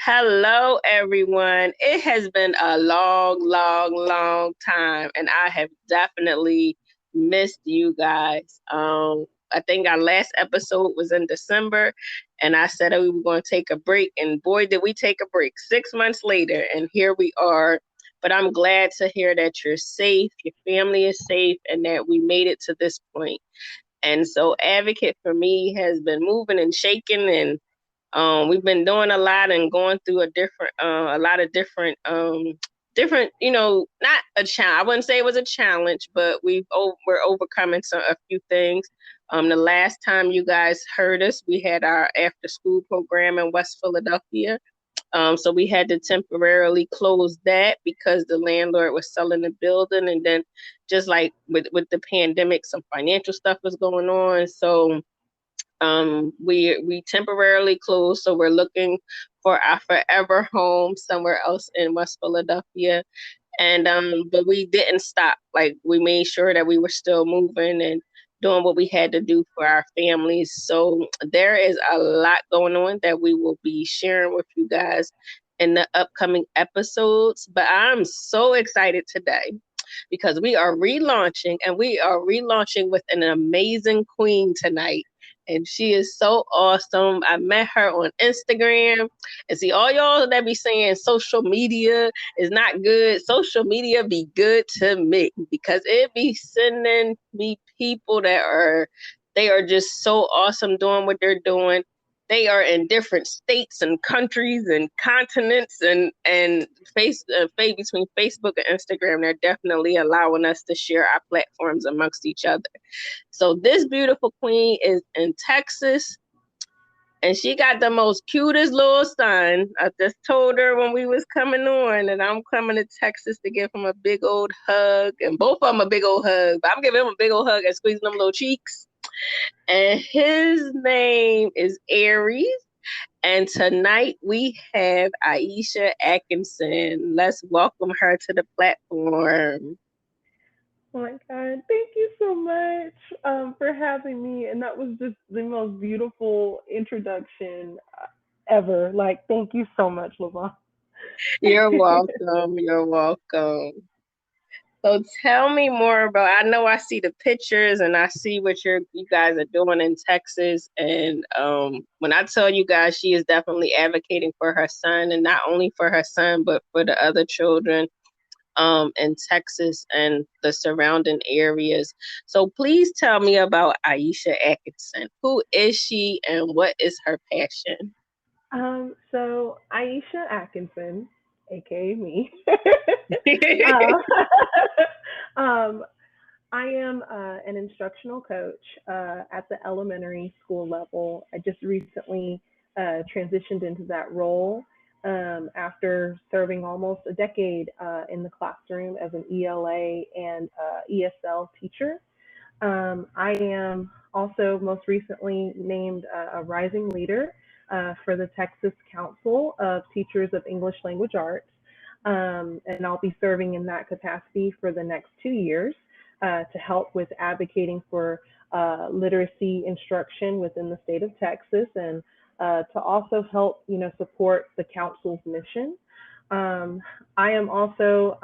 Hello, everyone. It has been a long time, and I have definitely missed you guys. I think our last episode was in December, and I said that we were going to take a break, and boy, did we take a break. 6 months later, and here we are. But I'm glad to hear that you're safe, your family is safe, and that we made it to this point. And so, Advocate for me has been moving and shaking, and we've been doing a lot and going through a lot of different, not a challenge. I wouldn't say it was a challenge, but we're overcoming a few things. The last time you guys heard us, we had our after school program in West Philadelphia. So we had to temporarily close that because the landlord was selling the building, and then just like with the pandemic, some financial stuff was going on. So we temporarily closed, so we're looking for our forever home somewhere else in West Philadelphia. And but we didn't stop. Like, we made sure that we were still moving and doing what we had to do for our families. So there is a lot going on that we will be sharing with you guys in the upcoming episodes. But I'm so excited today because we are relaunching, and we are relaunching with an amazing queen tonight. And she is so awesome. I met her on Instagram. And see, all y'all that be saying social media is not good. Social media be good to me because it be sending me people they are just so awesome doing what they're doing. They are in different states and countries and continents, and between Facebook and Instagram, they're definitely allowing us to share our platforms amongst each other. So this beautiful queen is in Texas, and she got the most cutest little son. I just told her when we was coming on that I'm coming to Texas to give him a big old hug, and both of them a big old hug. But I'm giving him a big old hug and squeezing them little cheeks. And his name is Aries. And tonight we have Aisha Atkinson. Let's welcome her to the platform. Oh my God, thank you so much for having me. And that was just the most beautiful introduction ever. Like, thank you so much, LVonne. You're welcome. You're welcome. So tell me more about. I know I see the pictures and I see what you guys are doing in Texas. And when I tell you guys, she is definitely advocating for her son, and not only for her son, but for the other children in Texas and the surrounding areas. So please tell me about Aisha Atkinson. Who is she, and what is her passion? So Aisha Atkinson, aka me. uh, um, I am an instructional coach at the elementary school level. I just recently transitioned into that role after serving almost a decade in the classroom as an ELA and ESL teacher. I am also most recently named a rising leader for the Texas Council of Teachers of English Language Arts. And I'll be serving in that capacity for the next 2 years to help with advocating for literacy instruction within the state of Texas, and to also help, support the council's mission. I am also,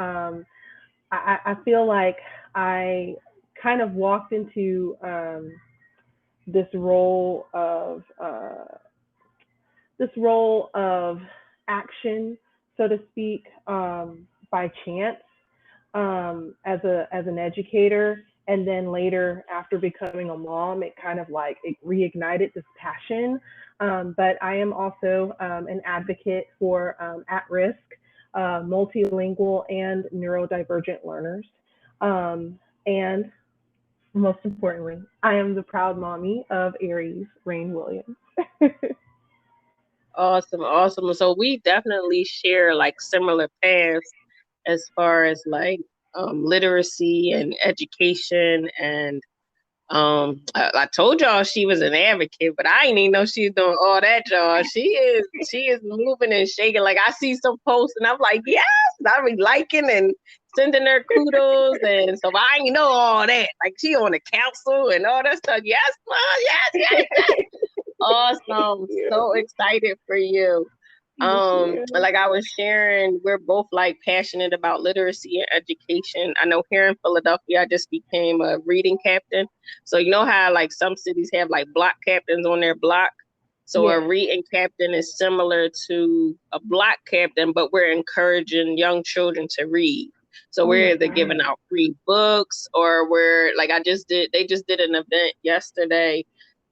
I feel like I kind of walked into this role of this role of action, so to speak, by chance as an educator. And then later, after becoming a mom, it kind of like it reignited this passion. But I am also an advocate for at-risk, multilingual, and neurodivergent learners. And most importantly, I am the proud mommy of Aries, Rain Williams. Awesome, awesome. So we definitely share like similar paths as far as like literacy and education. And I told y'all she was an advocate, but I didn't even know she was doing all that, y'all. She is moving and shaking. Like, I see some posts and I'm like, yes, I be liking and sending her kudos. And so I ain't know all that. Like, she on the council and all that stuff. Yes, mom, yes, yes, yes. Thank Awesome. So you. excited for you. Me too. Like I was sharing, we're both like passionate about literacy and education. I know here in Philadelphia, I just became a reading captain. So you know how like some cities have like block captains on their block. So a Yes. reading captain is similar to a block captain, but we're encouraging young children to read. So Oh we're my either giving God. out free books or we're like they just did an event yesterday.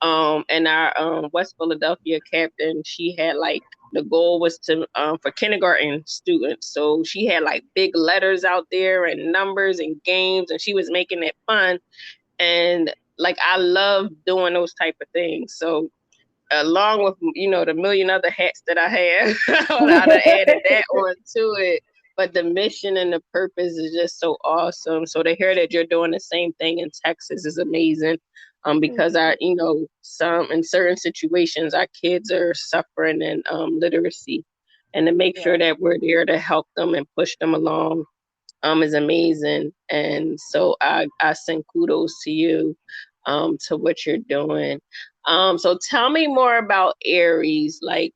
And our West Philadelphia captain, she had like the goal was to for kindergarten students. So she had like big letters out there and numbers and games, and she was making it fun. And like I love doing those type of things. So along with the million other hats that I have, I done added that on to it. But the mission and the purpose is just so awesome. So to hear that you're doing the same thing in Texas is amazing. Thank Because you. some in certain situations our kids are suffering in literacy, and to make sure Yes. that we're there to help them and push them along is amazing. And so I send kudos to you to what you're doing. So tell me more about Aries. Like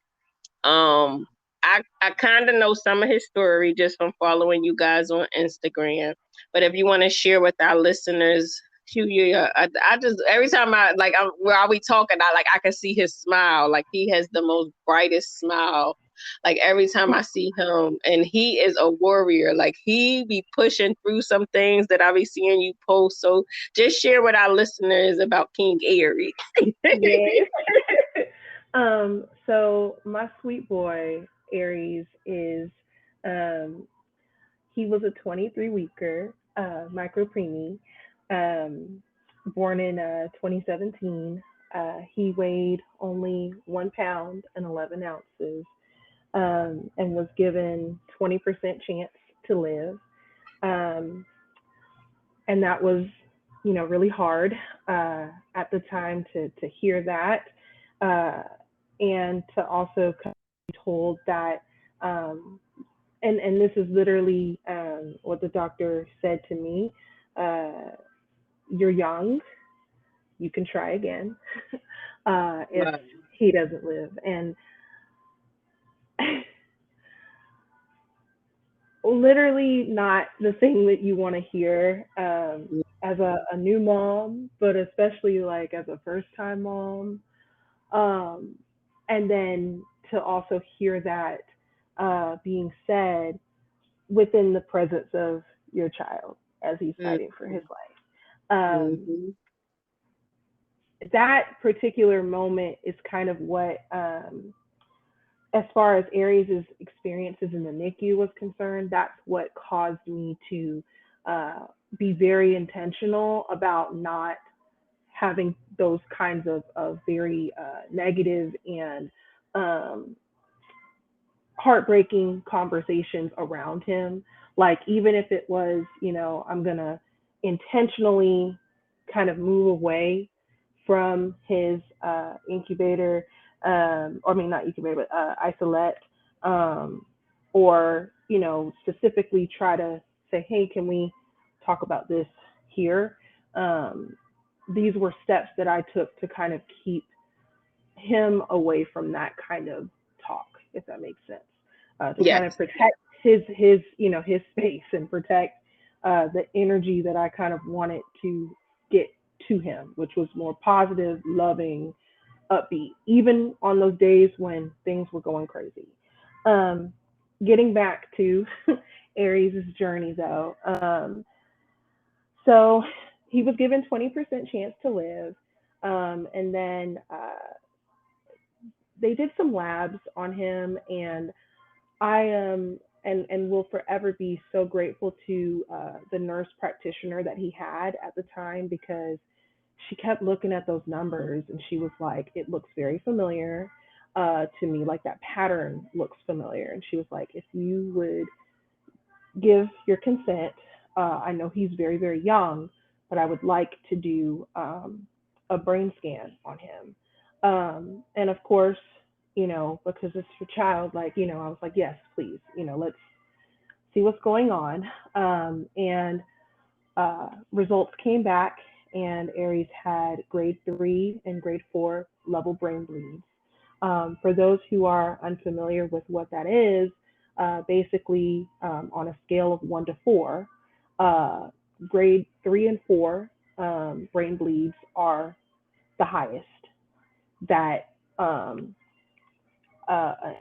um I kind of know some of his story just from following you guys on Instagram. But if you want to share with our listeners who you are, I just every time where we talking, I can see his smile. Like he has the most brightest smile. Like every time I see him, and he is a warrior. Like he be pushing through some things that I be seeing you post. So just share with our listeners about King Aries. Yes. So my sweet boy Aries is um he was a 23 weeker, micro preemie, born in 2017. He weighed only 1 pound and 11 ounces, and was given 20% chance to live. Um, and that was, really hard at the time to hear that, uh, and to also kind of be told that, um, and this is literally what the doctor said to me. Uh, you're young, you can try again if Wow. he doesn't live. And literally not the thing that you want to hear as a new mom, but especially like as a first time mom. Um, and then to also hear that being said within the presence of your child as he's fighting for his life. Mm-hmm. That particular moment is kind of what, as far as Aries' experiences in the NICU was concerned, that's what caused me to uh, be very intentional about not having those kinds of very negative and um, heartbreaking conversations around him. Like, even if it was, I'm going to intentionally kind of move away from his incubator, or I mean, not incubator, but isolate, um, or, specifically try to say, hey, can we talk about this here? Um, these were steps that I took to kind of keep him away from that kind of talk, if that makes sense, to kind of Yes. protect his space and protect the energy that I kind of wanted to get to him, which was more positive, loving, upbeat, even on those days when things were going crazy. Um, Getting back to Aries' journey, though, so he was given 20% chance to live, and then they did some labs on him, and I and will forever be so grateful to the nurse practitioner that he had at the time, because she kept looking at those numbers and she was like, it looks very familiar to me, like that pattern looks familiar. And she was like, if you would give your consent, I know he's very, very young, but I would like to do a brain scan on him. And of course, because it's your child, like, I was like, yes, please, let's see what's going on. And results came back, and Aries had grade 3 and grade 4 level brain bleeds. For those who are unfamiliar with what that is, basically, on a scale of 1 to 4, uh, grade 3 and 4 brain bleeds are the highest that an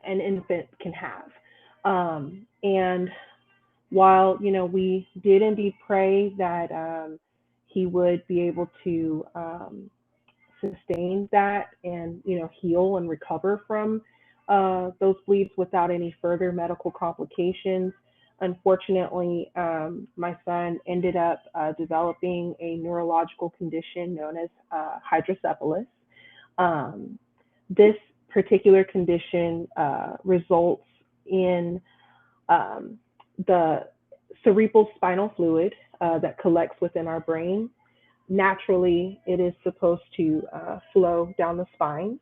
infant can have. And while we did indeed pray that he would be able to sustain that and heal and recover from those bleeds without any further medical complications. Unfortunately, my son ended up developing a neurological condition known as hydrocephalus. Um, this particular condition results in um, the cerebral spinal fluid that collects within our brain. Naturally, it is supposed to flow down the spine.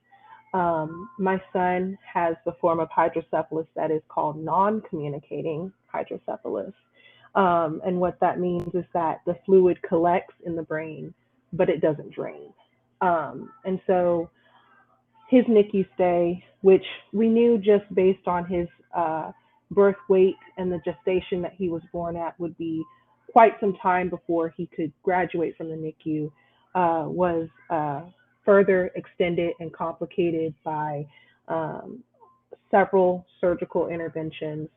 My son has the form of hydrocephalus that is called non-communicating hydrocephalus. And what that means is that the fluid collects in the brain, but it doesn't drain. And so his NICU stay, which we knew just based on his birth weight and the gestation that he was born at, would be quite some time before he could graduate from the NICU, was further extended and complicated by um, several surgical interventions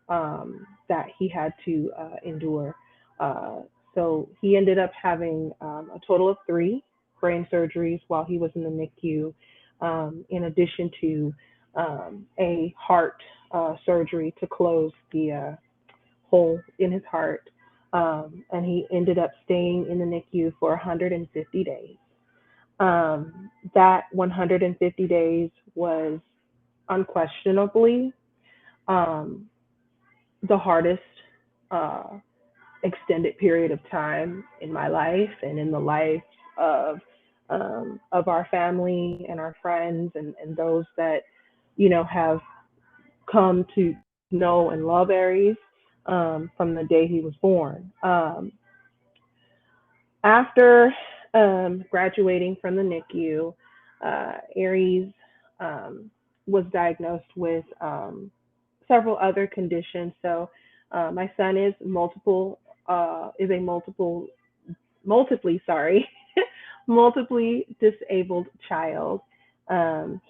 that he had to endure. Uh, so he ended up having a total of 3 brain surgeries while he was in the NICU, in addition to a heart surgery to close the hole in his heart. And he ended up staying in the NICU for 150 days. That 150 days was unquestionably um, the hardest uh, extended period of time in my life and in the life of our family and our friends and those that have come to know and love Aries from the day he was born. After graduating from the NICU, Aries um, was diagnosed with several other conditions. So my son is a multiply sorry multiply disabled child.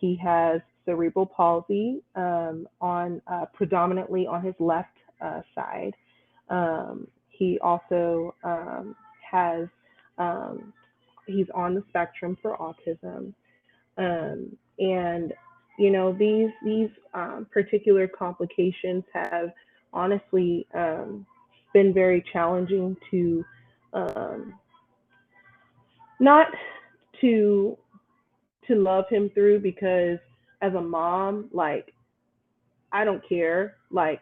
He has cerebral palsy on predominantly on his left side. He also has he's on the spectrum for autism, and these particular complications have honestly been very challenging to um, not to love him through, because as a mom, like, I don't care like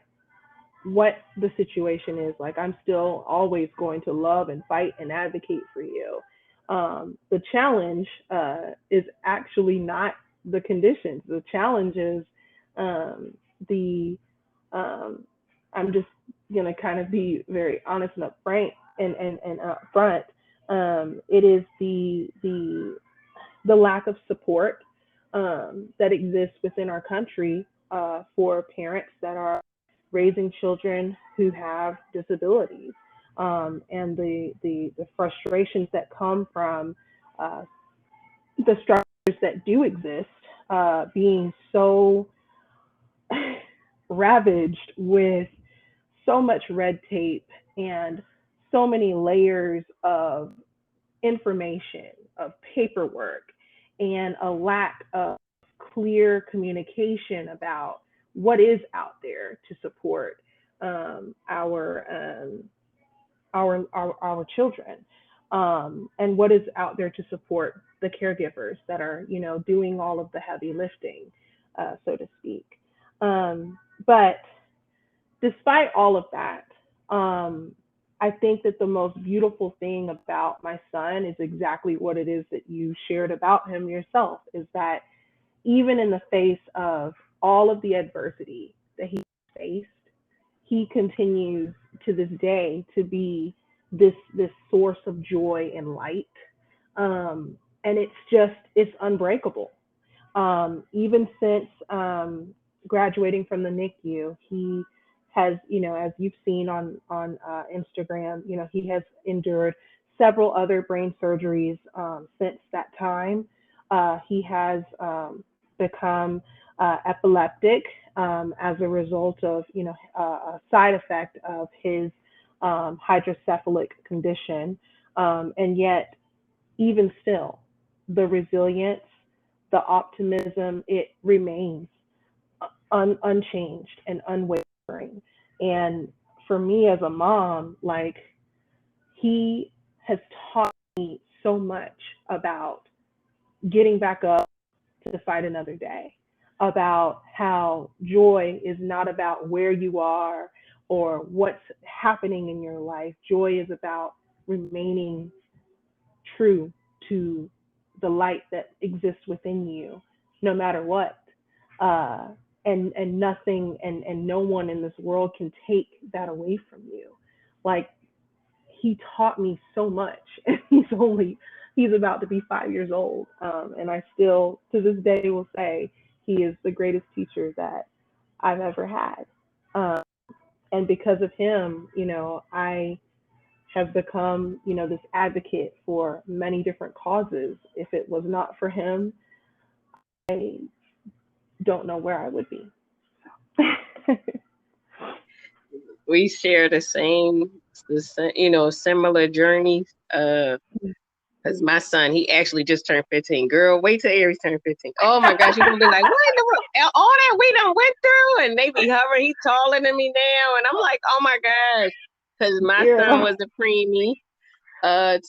what the situation is. Like, I'm still always going to love and fight and advocate for you. The challenge is actually not the conditions. The challenge is um, the um, I'm just gonna kind of be very honest and upfront and upfront. It is the lack of support that exists within our country for parents that are raising children who have disabilities, and the frustrations that come from uh, the structures that do exist being so ravaged with so much red tape and so many layers of information, of paperwork, and a lack of clear communication about what is out there to support our children, and what is out there to support the caregivers that are doing all of the heavy lifting, so to speak. But despite all of that, um, I think that the most beautiful thing about my son is exactly what it is that you shared about him yourself, is that even in the face of all of the adversity that he faced, he continues to this day to be this source of joy and light. And it's unbreakable. Even since graduating from the NICU, he has, as you've seen on Instagram, he has endured several other brain surgeries since that time. He has become epileptic as a result of, a side effect of his hydrocephalic condition. And yet, even still, the resilience, the optimism, it remains unchanged and unwavering. And for me as a mom, like, he has taught me so much about getting back up to fight another day, about how joy is not about where you are or what's happening in your life. Joy is about remaining true to the light that exists within you, no matter what. Uh, and nothing and no one in this world can take that away from you. Like, he taught me so much, and he's about to be 5 years old, and I still to this day will say he is the greatest teacher that I've ever had. Um, and because of him, I have become, this advocate for many different causes. If it was not for him, I don't know where I would be. We share the same, similar journeys. Because my son, he actually just turned 15. Girl, wait till Aries turn 15. Oh my gosh, you're gonna be like, what in the world? All that we done went through, and they be hovering. He's taller than me now, and I'm like, oh my gosh, because my son Yeah. was a preemie.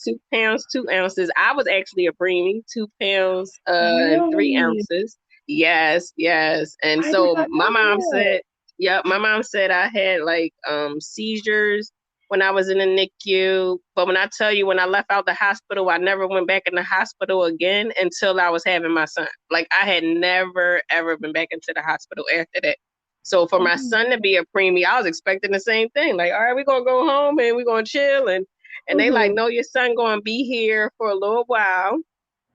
2 pounds 2 ounces. I was actually a preemie, 2 pounds and three Really? ounces. Yes, yes. And I did so not my know mom that. said, yep, my mom said I had like seizures when I was in the NICU. But when I tell you, when I left out the hospital, I never went back in the hospital again until I was having my son. Like, I had never ever been back into the hospital after that. So for my Oh. son to be a preemie, I was expecting the same thing. Like, all right, we're gonna go home and we're gonna chill, and they like, Mhm. no, your son gonna be here for a little while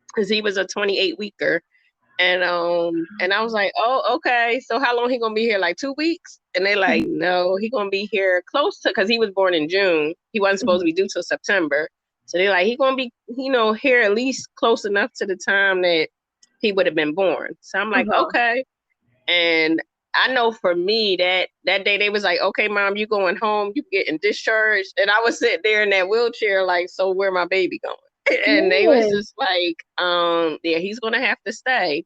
because he was a 28 weeker. And I was like, oh, okay. So how long he gonna be here? Like 2 weeks? And they like, no, he gonna be here close to, because he was born in June. He wasn't supposed to be due till September. So they like, he gonna be, here at least close enough to the time that he would have been born. So I'm like, Uh-huh. okay. And I know for me that day they was like, okay, mom, you going home, you getting discharged. And I was sitting there in that wheelchair, like, so where my baby going? And they was Yes. just like, yeah, he's gonna have to stay.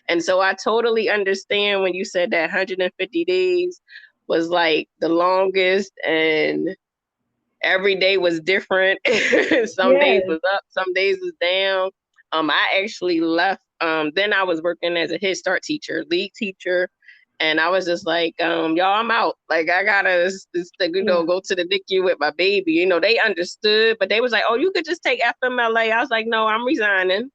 And so I totally understand when you said that 150 days was like the longest, and every day was different. Some days Yes. was up, some days was down. I actually left. Then I was working as a Head Start teacher, lead teacher, and I was just like, y'all, I'm out. Like, I gotta, Yeah. go to the NICU with my baby. They understood, but they was like, oh, you could just take FMLA. I was like, no, I'm resigning.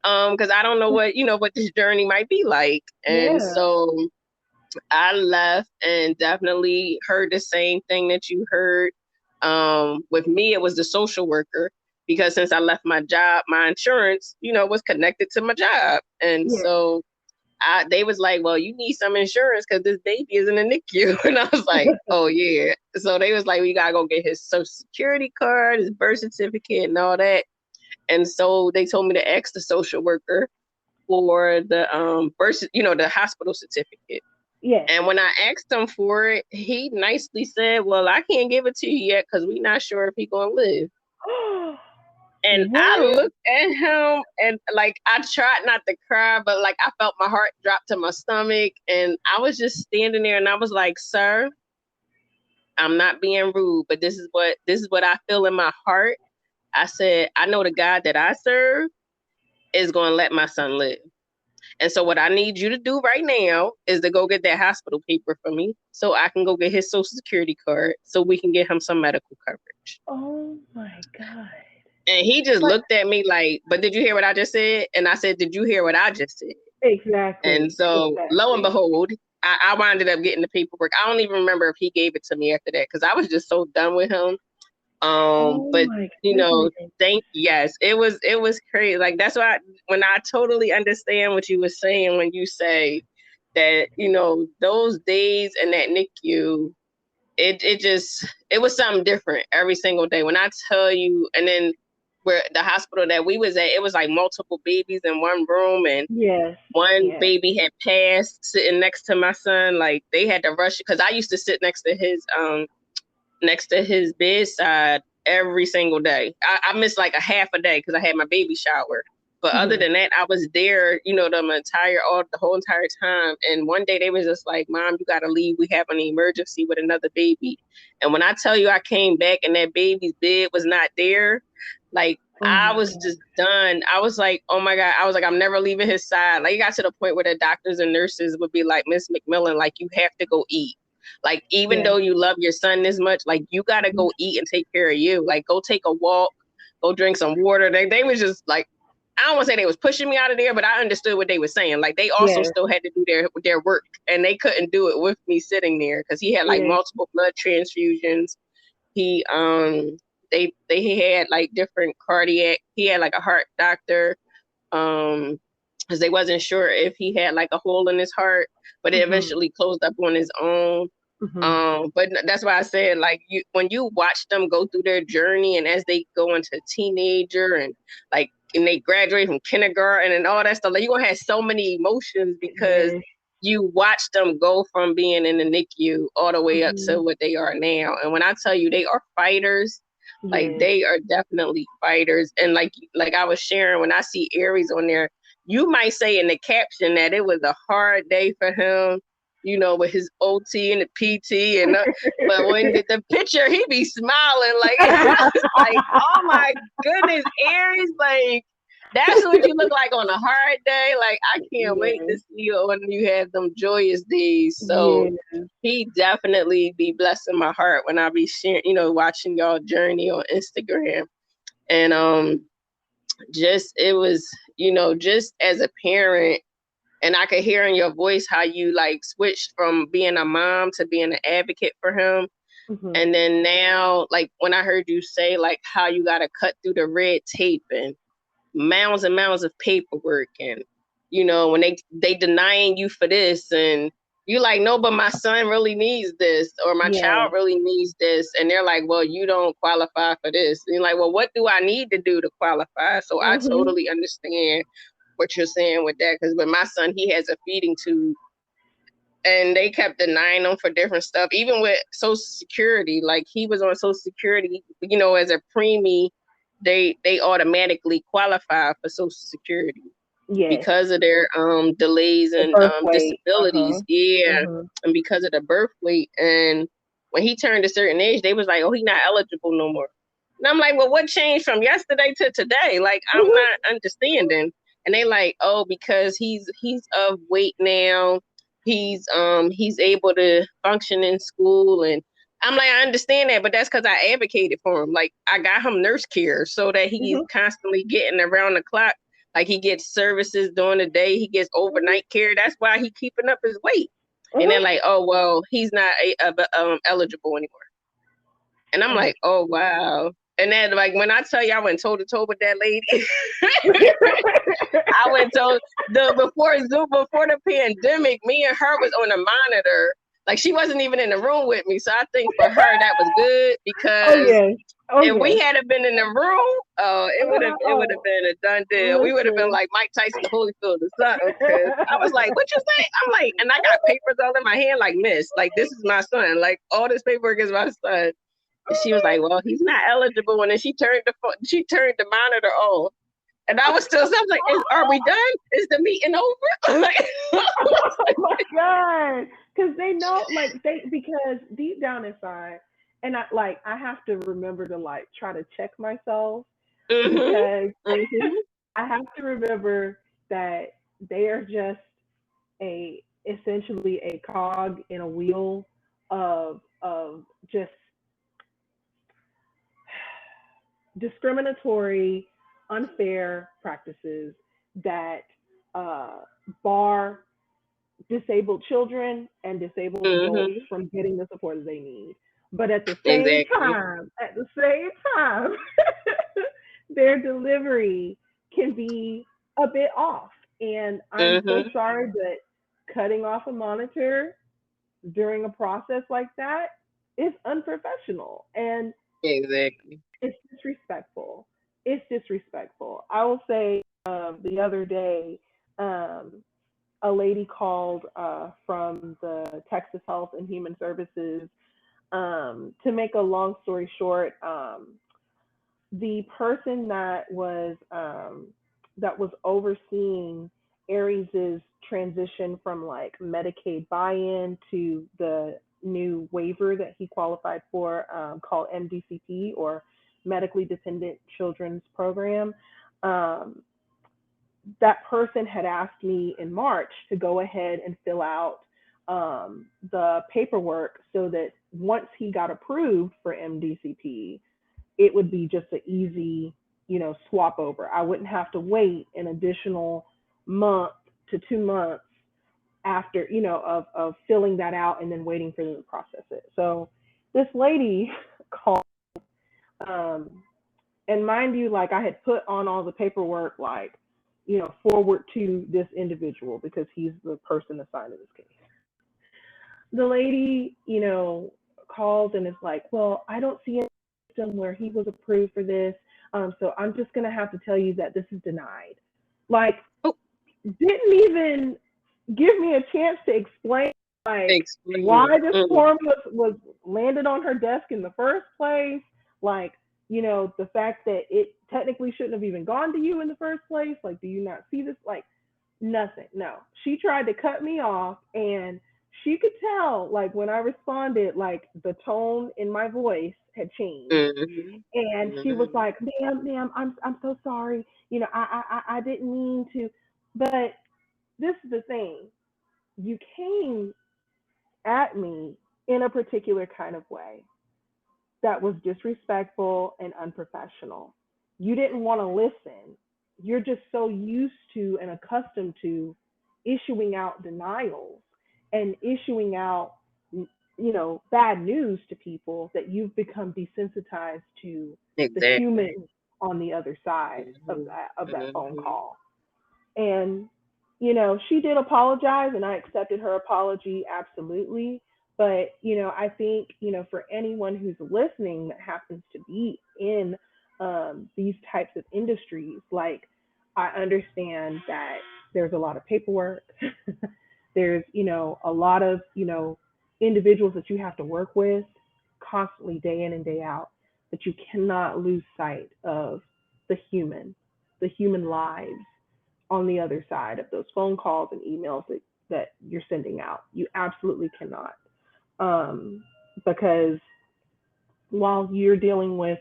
Because I don't know what this journey might be like, and Yeah. so I left and definitely heard the same thing that you heard. With me, it was the social worker, because since I left my job, my insurance, was connected to my job. And Yeah. so they was like, well, you need some insurance because this baby is in the NICU. And I was like, oh, yeah. So they was like, we got to go get his social security card, his birth certificate, and all that. And so they told me to ask the social worker for the the hospital certificate. Yes. And when I asked him for it, he nicely said, well, I can't give it to you yet because we're not sure if he's going to live. And I Yes. looked at him and, like, I tried not to cry, but, like, I felt my heart drop to my stomach. And I was just standing there and I was like, sir, I'm not being rude, but this is what I feel in my heart. I said, I know the God that I serve is going to let my son live. And so what I need you to do right now is to go get that hospital paper for me so I can go get his social security card so we can get him some medical coverage. Oh my God. And he just But looked at me like, but did you hear what I just said? And I said, did you hear what I just said? And exactly. so lo and Exactly. behold, I wound up getting the paperwork. I don't even remember if he gave it to me after that because I was just so done with him. Oh But my you know, goodness. it was crazy. Like that's why when I totally understand what you were saying when you say that, those days in that NICU, it was something different every single day. When I tell you, and then where the hospital that we was at, it was like multiple babies in one room, and Yes. one Yes. baby had passed sitting next to my son. Like they had to rush because I used to sit next to his bedside every single day. I missed like a half a day because I had my baby shower. But other Mhm. than that, I was there, the whole entire time. And one day they was just like, "Mom, you got to leave. We have an emergency with another baby." And when I tell you, I came back and that baby's bed was not there. Like Oh I my was god. just done. I was like, "Oh my god!" I was like, "I'm never leaving his side." Like it got to the point where the doctors and nurses would be like, "Miss McMillan, like you have to go eat." Like, even Yeah. though you love your son this much, like, you got to Mhm. go eat and take care of you. Like, go take a walk, go drink some water. They was just like, I don't want to say they was pushing me out of there, but I understood what they were saying. Like, they also Yes. still had to do their work, and they couldn't do it with me sitting there because he had like Yes. multiple blood transfusions. He they had like different cardiac. He had like a heart doctor, um, because they wasn't sure if he had like a hole in his heart, but it Mhm. eventually closed up on his own. Mhm. But that's why I said, like, when you watch them go through their journey and as they go into teenager and they graduate from kindergarten and all that stuff, like, you're gonna have so many emotions because Yes. you watch them go from being in the NICU all the way up to Mhm. what they are now. And when I tell you they are fighters, like Yes. they are definitely fighters. And like I was sharing, when I see Aries on there, you might say in the caption that it was a hard day for him, with his OT and the PT but when the picture, he be smiling like it's like, oh my goodness, Aries, like that's what you look like on a hard day. Like I can't wait to Yes. see you when you have them joyous days. So Yes. he definitely be blessing my heart when I be sharing, watching y'all journey on Instagram. And just it was, just as a parent, and I could hear in your voice how you like switched from being a mom to being an advocate for him. Mhm. And then now, like when I heard you say like how you got to cut through the red tape and mounds of paperwork, and when they denying you for this, and you like, no, but my son really needs this, or my Yeah. child really needs this, and they're like, well, you don't qualify for this, and you're like, well, what do I need to do to qualify? So I Mhm. totally understand what you're saying with that, because with my son, he has a feeding tube, and they kept denying him for different stuff, even with Social Security. Like he was on Social Security, as a preemie, they automatically qualify for Social Security Yes. because of their delays The and birth weight. disabilities. Uh-huh. Yeah, Mhm. and because of the birth weight. And when he turned a certain age, they was like, "Oh, he's not eligible no more." And I'm like, "Well, what changed from yesterday to today?" Like, I'm Mhm. not understanding. And they like, "Oh, because he's of weight now. He's able to function in school." And I'm like, I understand that, but that's because I advocated for him. Like, I got him nurse care so that he's Mhm. constantly getting around the clock. Like he gets services during the day, he gets Mhm. overnight care. That's why he keeping up his weight. And Mhm. they're like, "Oh well, he's not eligible anymore." And I'm Oh my like, "Oh wow." And then like when I tell you, I went toe to toe with that lady. I went to before the pandemic, me and her was on a monitor. Like she wasn't even in the room with me. So I think for her that was good Oh because yes. Oh if we yes. had been in the room, it would have Oh, been a done deal. We would have been listen. like Mike Tyson, Holyfield, or something. Cause I was like, "What you say?" I'm like, and I got papers all in my hand, like, "Miss, like this is my son. Like all this paperwork is my son." And she was like, "Well, he's not eligible." And then she turned the monitor on, and I was still. So I was like, "Are we done? Is the meeting over?" Like, Oh my god. Because they know, like because deep down inside, and I have to remember to like try to check myself mhm, because mhm, I have to remember that they are just a essentially a cog in a wheel of just discriminatory, unfair practices that uh, bar disabled children and disabled adults mhm, from getting the support that they need. But Exactly. at the same time, their delivery can be a bit off. And I'm so Mm-hmm. sorry, but cutting off a monitor during a process like that is unprofessional and Exactly. it's disrespectful. It's disrespectful. I will say the other day, um, a lady called from the Texas Health and Human Services. To make a long story short, the person that was overseeing Aries's transition from like Medicaid buy-in to the new waiver that he qualified for, called MDCP, or Medically Dependent Children's Program. Um, that person had asked me in March to go ahead and fill out the paperwork so that once he got approved for MDCP, it would be just an easy, swap over. I wouldn't have to wait an additional month to 2 months after, of filling that out and then waiting for them to process it. So this lady called, um, and mind you, like I had put on all the paperwork, like, forward to this individual because he's the person assigned to this case. The lady, calls and is like, well, I don't see a system where he was approved for this. So I'm just going to have to tell you that this is denied. Like, Oh, didn't even give me a chance to explain, like, explain. why this form was landed on her desk in the first place. Like, the fact that it technically shouldn't have even gone to you in the first place. Like, do you not see this? Like, nothing. No. She tried to cut me off, and she could tell, like, when I responded, like, the tone in my voice had changed. Mm-hmm. And she was Mm-hmm. like, ma'am, I'm so sorry. I didn't mean to. But this is the thing. You came at me in a particular kind of way that was disrespectful and unprofessional. You didn't want to listen. You're just so used to and accustomed to issuing out denials and issuing out, bad news to people that you've become desensitized to the Exactly. human on the other side of Mm-hmm. that phone Mm-hmm. call. And, she did apologize and I accepted her apology, absolutely. But, I think, for anyone who's listening that happens to be in these types of industries, like, I understand that there's a lot of paperwork. There's, a lot of, individuals that you have to work with constantly, day in and day out, but you cannot lose sight of the human lives on the other side of those phone calls and emails that you're sending out. You absolutely cannot. Um, because while you're dealing with,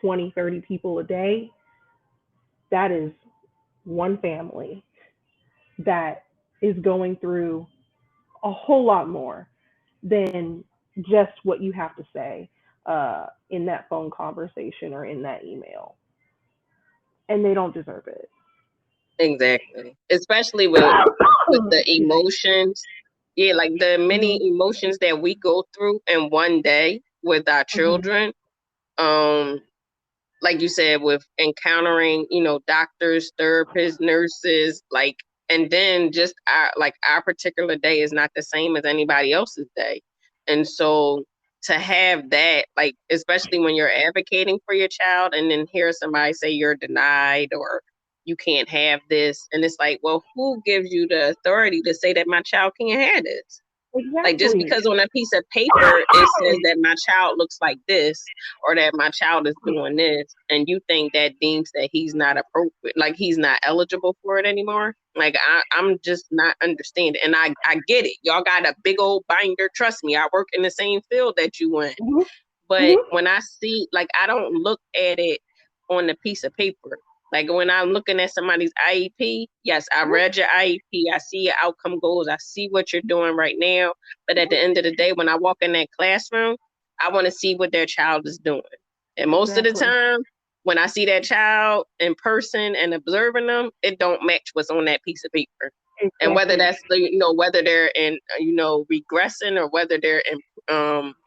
20, 30 people a day, that is one family that is going through a whole lot more than just what you have to say in that phone conversation or in that email. And they don't deserve it. Exactly. Especially with the Excuse me. emotions. Yeah, like the many Mm-hmm. emotions that we go through in one day with our Mm-hmm. children. Um, like you said, with encountering, doctors, therapists, nurses, like, and then just our particular day is not the same as anybody else's day. And so to have that, like, especially when you're advocating for your child and then hear somebody say you're denied or you can't have this. And it's like, well, who gives you the authority to say that my child can't have this? Like, just Exactly. because on a piece of paper it says that my child looks like this or that my child is doing this, and you think that deems that he's not appropriate, like he's not eligible for it anymore. Like I'm just not understanding. And I get it. Y'all got a big old binder. Trust me, I work in the same field that you in. Mm-hmm. But Mm-hmm. when I see, like, I don't look at it on the piece of paper. Like when I'm looking at somebody's IEP, yes, I read your IEP. I see your outcome goals. I see what you're doing right now. But at the end of the day, when I walk in that classroom, I want to see what their child is doing. And most of the Exactly. time, when I see that child in person and observing them, it don't match what's on that piece of paper. And whether Exactly. that's whether they're in regressing or whether they're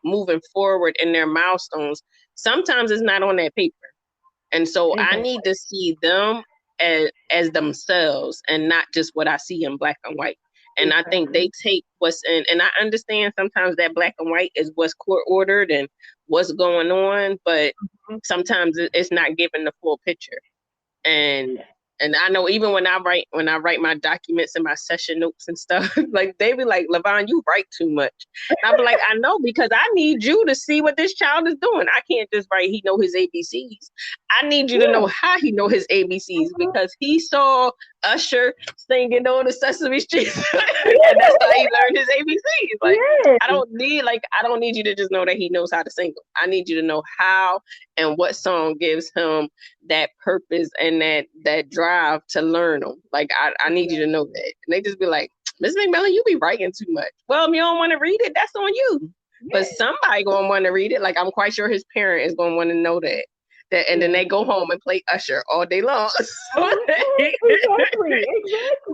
moving forward in their milestones, sometimes it's not on that paper. And so I Exactly. need to see them as themselves and not just what I see in black and white. And I think Exactly. they take what's in, and I understand sometimes that black and white is what's court ordered and what's going on, but Mhm. sometimes it's not giving the full picture. and and I know even when I write my documents and my session notes and stuff, like they be like, LVonne, you write too much. And I be like, I know, because I need you to see what this child is doing. I can't just write he know his ABCs. I need you to know Yeah. how he know his ABCs, Mhm. because he saw Usher singing on the Sesame Street, and that's how he learned his ABCs. Like Yes. I don't need you to just know that he knows how to sing them. I need you to know how and what song gives him that purpose and that drive to learn them. Like I need you to know that. And they just be like, Miss McMillan, you be writing too much. Well, if you don't want to read it, that's on you. But Yes. somebody gonna want to read it. Like I'm quite sure his parent is gonna want to know that. And then Yes. they go home and play Usher all day long. Mhm, mhm. Exactly.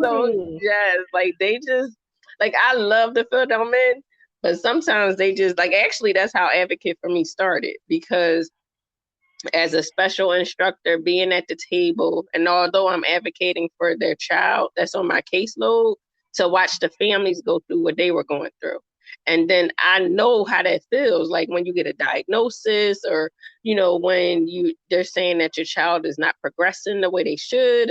So Exactly. yes, like they just like I love the field I'm in, but sometimes they just like actually that's how Advocate for Me started, because as a special instructor, being at the table, and although I'm advocating for their child that's on my caseload, to watch the families go through what they were going through. And then I know how that feels, like when you get a diagnosis, or when they're saying that your child is not progressing the way they should.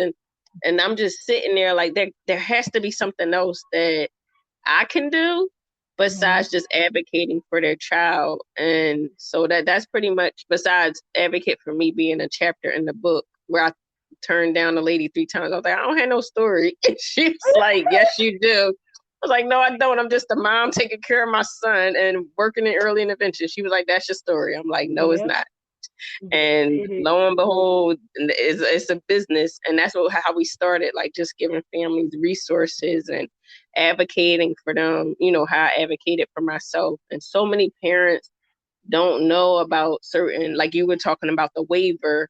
And I'm just sitting there like there has to be something else that I can do Mhm. besides just advocating for their child. And so that's pretty much, besides Advocate for Me being a chapter in the book where I turned down the lady 3 times. I was like, I don't have no story. And she was like, yes, you do. I was like, no, I don't. I'm just a mom taking care of my son and working in early intervention. She was like, that's your story. I'm like, no, it's Yep. not. Yes, And it is. lo and behold, it's a business. And that's how we started, like just giving families resources and advocating for them, how I advocated for myself. And so many parents don't know about certain, like you were talking about the waiver,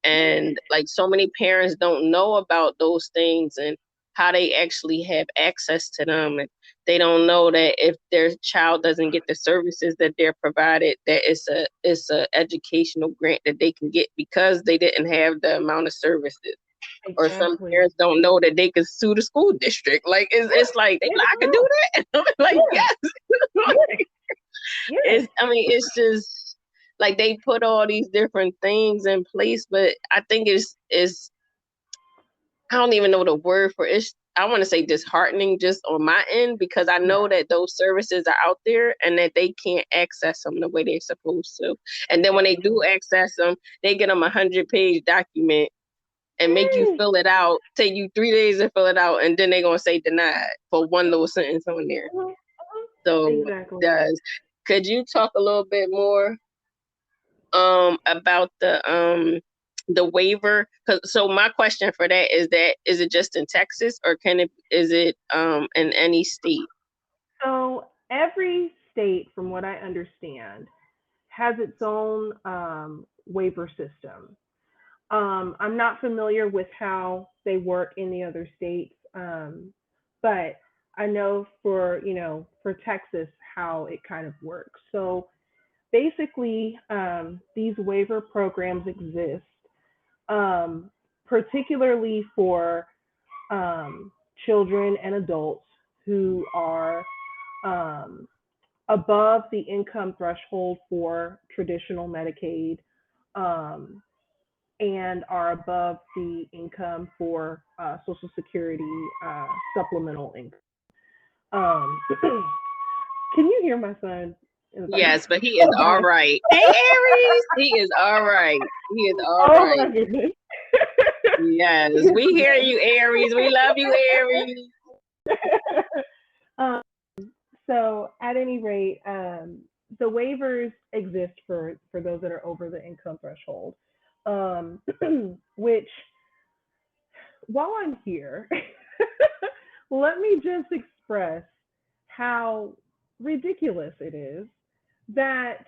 and like so many parents don't know about those things and how they actually have access to them. And they don't know that if their child doesn't get the services that they're provided, that it's a educational grant that they can get because they didn't have the amount of services. Or some Exactly. parents don't know that they can sue the school district. Like it's like they They like, I don't can do know. that. I'm like, Yeah. yes. Yes. Yes. It's just like they put all these different things in place, but I think it's I don't even know the word for it. I want to say disheartening just on my end, because I Yeah. know that those services are out there and that they can't access them the way they're supposed to. And then when they Exactly. do access them, they get them 100-page document and make you Yes. fill it out, take you 3 days to fill it out, and then they're gonna say denied for one little sentence on there. Mhm, mhm. So Exactly. does could you talk a little bit more about the waiver? So my question for that is it just in Texas, or is it in any state? So every state, from what I understand, has its own waiver system. I'm not familiar with how they work in the other states, but I know for Texas how it kind of works. So basically, these waiver programs exist, um, particularly for um, children and adults who are um, above the income threshold for traditional Medicaid, um, and are above the income for Social Security supplemental income. Um, can you hear my son in the background? Yes, but he is Oh all gosh. right. Hey, Aries, he is all right. He is all Oh right. my goodness. Yes, we hear you, Aries. We love you, Aries. um, so at any rate, the waivers exist for those that are over the income threshold, um, which while I'm here, let me just express how ridiculous it is that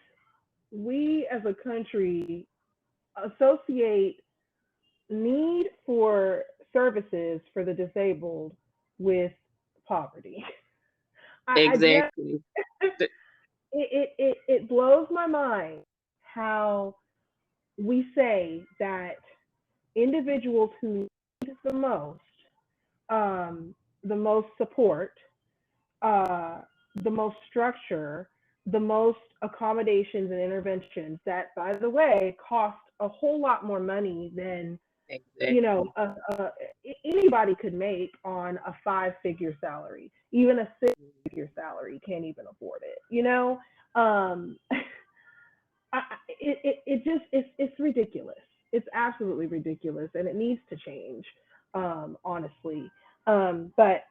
we as a country associate need for services for the disabled with poverty. I just Exactly. it blows my mind how we say that individuals who need um, the most support, uh, the most structure, the most accommodations and interventions that, by the way, cost a whole lot more money than Exactly. anybody could make on a five-figure salary. Even a six-figure salary can't even afford it. Um, it just it's ridiculous. It's absolutely ridiculous, and it needs to change. Honestly, but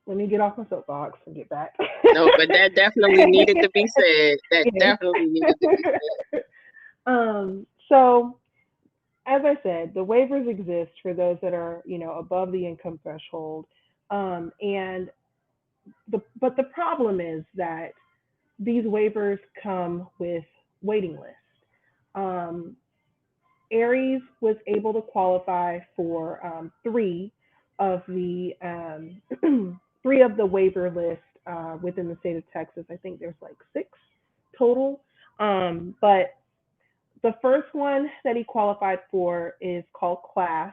let me get off my soapbox and get back. No, but that definitely needed to be said. That definitely needed to be said. So as I said, the waivers exist for those that are, above the income threshold. And but the problem is that these waivers come with waiting lists. Um, Aries was able to qualify for of the three of the waiver list within the state of Texas. I think there's like six total. But the first one that he qualified for is called class.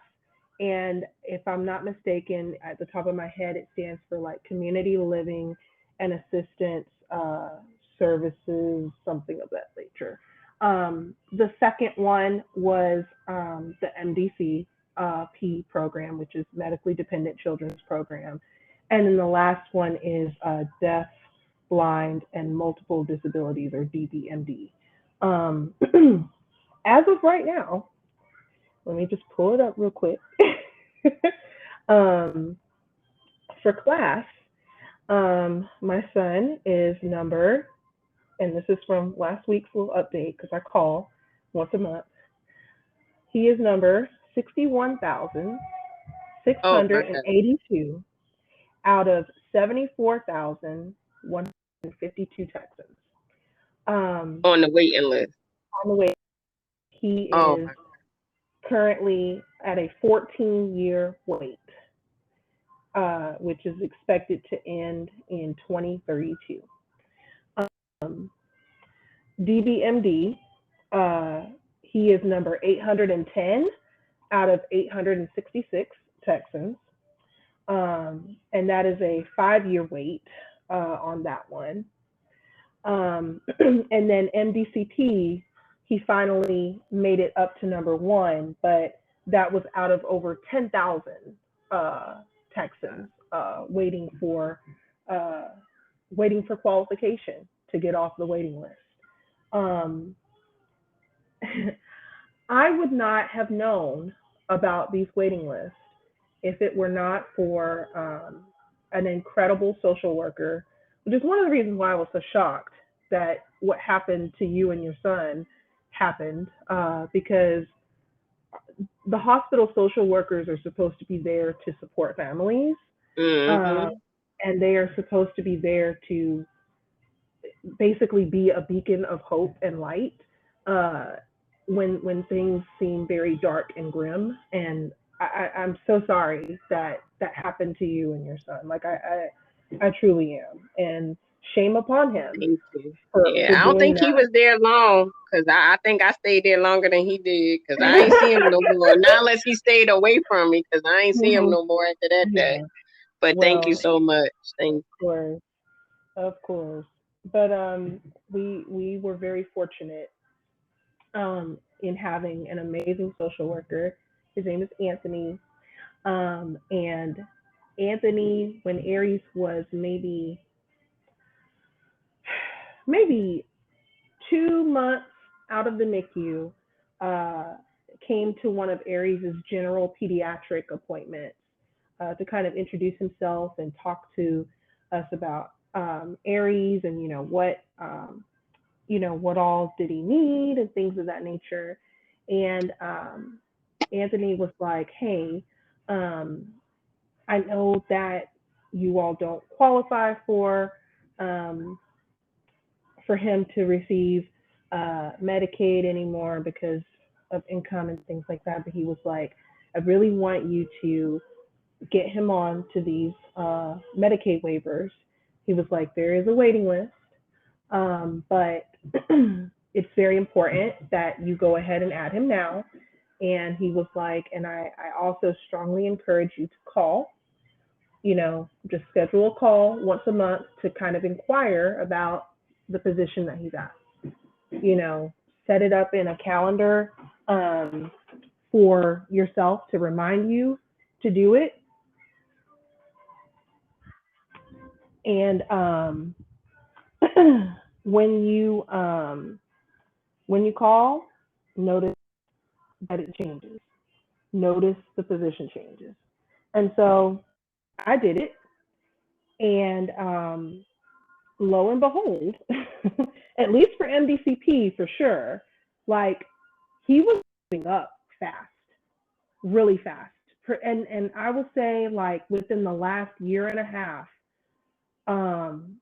And if I'm not mistaken, at the top of my head, it stands for like community living and assistance services, something of that nature. The second one was the MDC P program, which is medically dependent children's program. And then the last one is deaf, blind, and multiple disabilities, or DBMD. Um, as of right now, let me just pull it up real quick. um, for class, my son is number, and this is from last week's little update because I call once a month. He is number Oh my God. 61,682 out of 74,152 Texans. Um, On the waiting list. on the way, he Oh is my currently at a 14-year wait, which is expected to end in 2032. Um, DBMD, uh, he is number 810 out of 866 Texans. And that is a 5-year wait on that one. And then MDCP, he finally made it up to number one, but that was out of over 10,000 Texans uh, waiting for qualification to get off the waiting list. Um, I would not have known about these waiting lists if it were not for an incredible social worker, which is one of the reasons why I was so shocked that what happened to you and your son happened, because the hospital social workers are supposed to be there to support families, God. uh, and they are supposed to be there to basically be a beacon of hope and light uh, when things seem very dark and grim. And I'm so sorry that that happened to you and your son. Like I truly am, and shame upon him Thank you. for Yeah, I don't doing think he that. was there long because I think I stayed there longer than he did because I ain't see him no more. Not unless he stayed away from me because I ain't see him Mhm. no more after that day. Yeah. But thank you Well, so much. Thank of course, of course. But we were very fortunate in having an amazing social worker. His name is Anthony. And Anthony, when Aries was maybe 2 months out of the NICU, uh, came to one of Aries's general pediatric appointments to kind of introduce himself and talk to us about Aries and what all did he need and things of that nature. And Anthony was like, "Hey, um, I know that you all don't qualify um, for him to receive Medicaid anymore because of income and things like that. But he was like, I really want you to get him on to these Medicaid waivers. He was like, there is a waiting list. But it's very important that you go ahead and add him now. And he was like, and I also strongly encourage you to call, just schedule a call once a month to kind of inquire about the position that he's at. You know, set it up in a calendar um, for yourself to remind you to do it. And when you call, notice that it changes. Notice the position changes. And so I did it, and lo and behold, at least for MDCP for sure, like he was moving up fast, really fast. And I will say like within the last year and a half, um,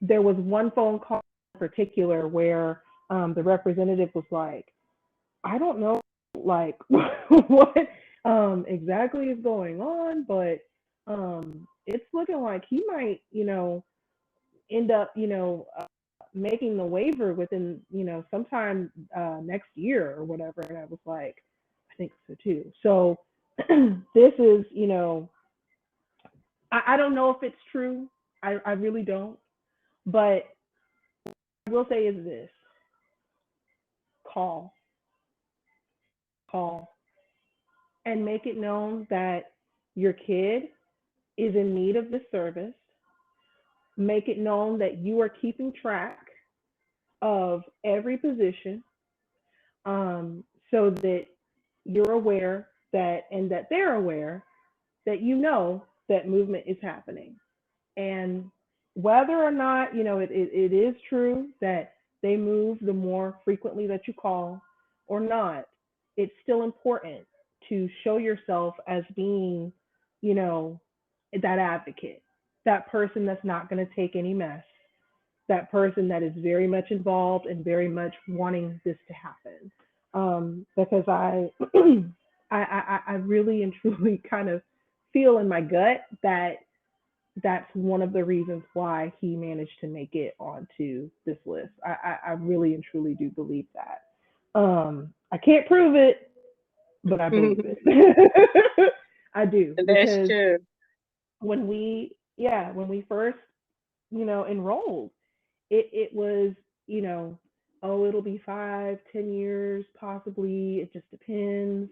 there was one phone call in particular where the representative was like, I don't know like what exactly is going on, but it's looking like he might, end up, making the waiver within, sometime next year or whatever. And I was like, I think so too. So this is, I don't know if it's true. I really don't. But I will say is this: call, call, and make it known that your kid is in need of this service. Make it known that you are keeping track of every position, so that you're aware that, and that they're aware that that movement is happening. And whether or not, it is true that they move the more frequently that you call or not, it's still important to show yourself as being, you know, that advocate, that person that's not going to take any mess, that person that is very much involved and very much wanting this to happen. Because I really and truly kind of feel in my gut that that's one of the reasons why he managed to make it onto this list. I really and truly do believe that. I can't prove it, but I believe it. I do, That's because true. when we first, enrolled, it was, you know, oh, it'll be 5, 10 years, possibly. It just depends.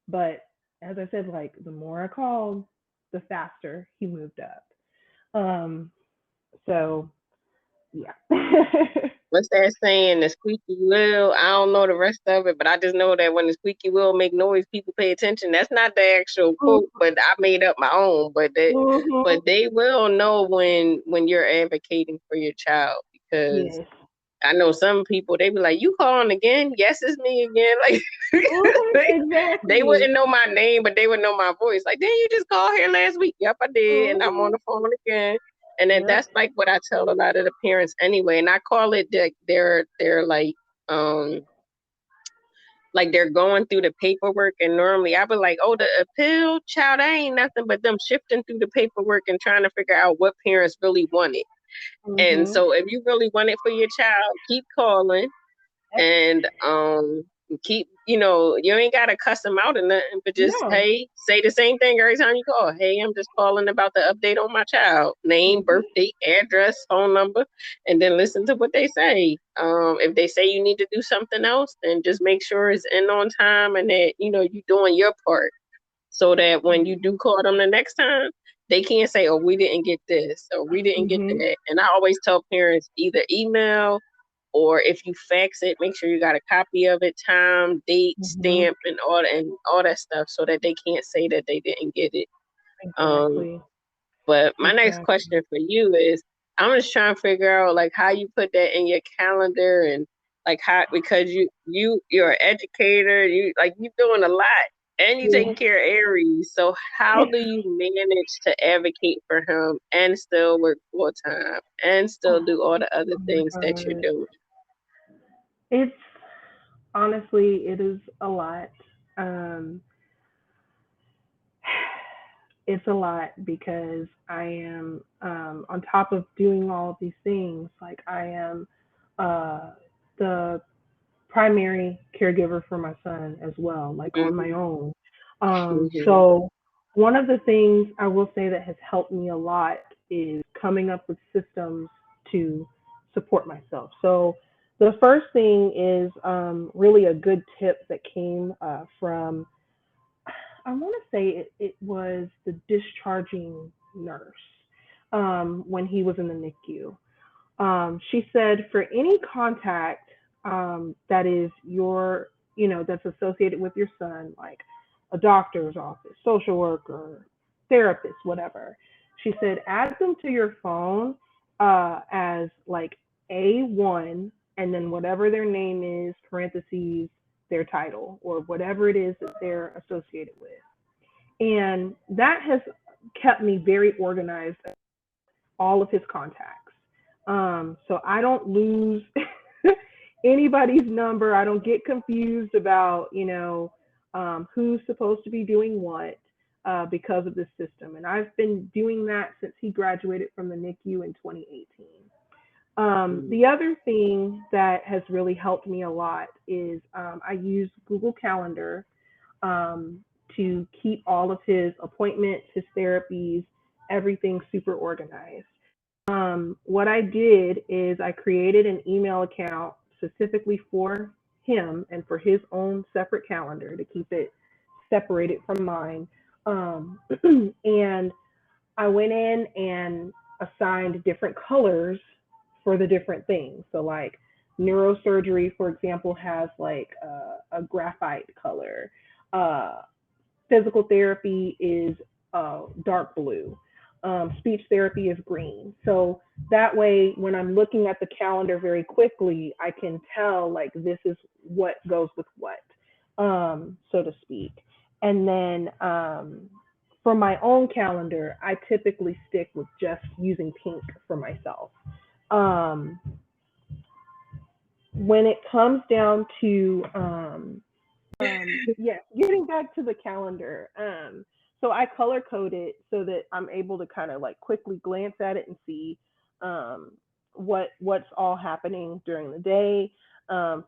But as I said, like the more I called, the faster he moved up. Um, so yeah. What's that saying? The squeaky wheel. I don't know the rest of it, but I just know that when the squeaky wheel make noise, people pay attention. That's not the actual quote, but I made up my own. Mhm. But they will know when you're advocating for your child, because Yes. I know some people, they be like, "You calling again? Yes, it's me again." Mhm. Like they Exactly. wouldn't know my name, but they would know my voice. Like, didn't you just call here last week? Yep, I did, and I'm on Mhm. the phone again. And then Yep. that's like what I tell a lot of the parents anyway. And I call it they're um like they're going through the paperwork, and normally I be like, oh, the appeal, child, that ain't nothing but them shifting through the paperwork and trying to figure out what parents really want it. And Mhm. so if you really want it for your child, keep calling, Yep. and keep, you ain't gotta cuss them out or nothing, but just, No. hey, say the same thing every time you call. Hey, I'm just calling about the update on my child, name, Mhm. birth date, address, phone number, and then listen to what they say. If they say you need to do something else, then just make sure it's in on time, and that you doing your part, so that when you do call them the next time, they can't say, oh, we didn't get this or we didn't get Mhm. that. And I always tell parents, either email, or if you fax it, make sure you got a copy of it, time, date, Mhm. stamp, and all that stuff, so that they can't say that they didn't get it. Um, Exactly. but my next Exactly. question for you is, I'm just trying to figure out like how you put that in your calendar, and like how, because you're an educator, you doing a lot, and you taking Yeah. care of Aries. So how do you manage to advocate for him and still work full time and still do all the other Oh my things that you're God. doing? It's honestly, it is a lot. Um, it's a lot because I am on top of doing all of these things. Like I am uh, the primary caregiver for my son as well, like on my Mhm. own. Mhm. So one of the things I will say that has helped me a lot is coming up with systems to support myself. So the first thing is really a good tip that came from, I want to say it was the discharging nurse when he was in the NICU. She said for any contact that is that's associated with your son, like a doctor's office, social worker, therapist, whatever. She said add them to your phone as like A1 and then whatever their name is, parentheses, their title or whatever it is that they're associated with. And that has kept me very organized, all of his contacts. So I don't lose anybody's number. I don't get confused about, who's supposed to be doing what because of this system. And I've been doing that since he graduated from the NICU in 2018. The other thing that has really helped me a lot is I use Google Calendar um, to keep all of his appointments, his therapies, everything super organized. What I did is I created an email account specifically for him and for his own separate calendar to keep it separated from mine. And I went in and assigned different colors for the different things. So, like neurosurgery, for example, has like a graphite color. Uh, Physical therapy is dark blue. Speech therapy is green. So that way, when I'm looking at the calendar very quickly, I can tell like this is what goes with what, so to speak. And then for my own calendar, I typically stick with just using pink for myself. Um, when it comes down to yes, getting back to the calendar. So I color code it so that I'm able to kind of like quickly glance at it and see um, what's all happening during the day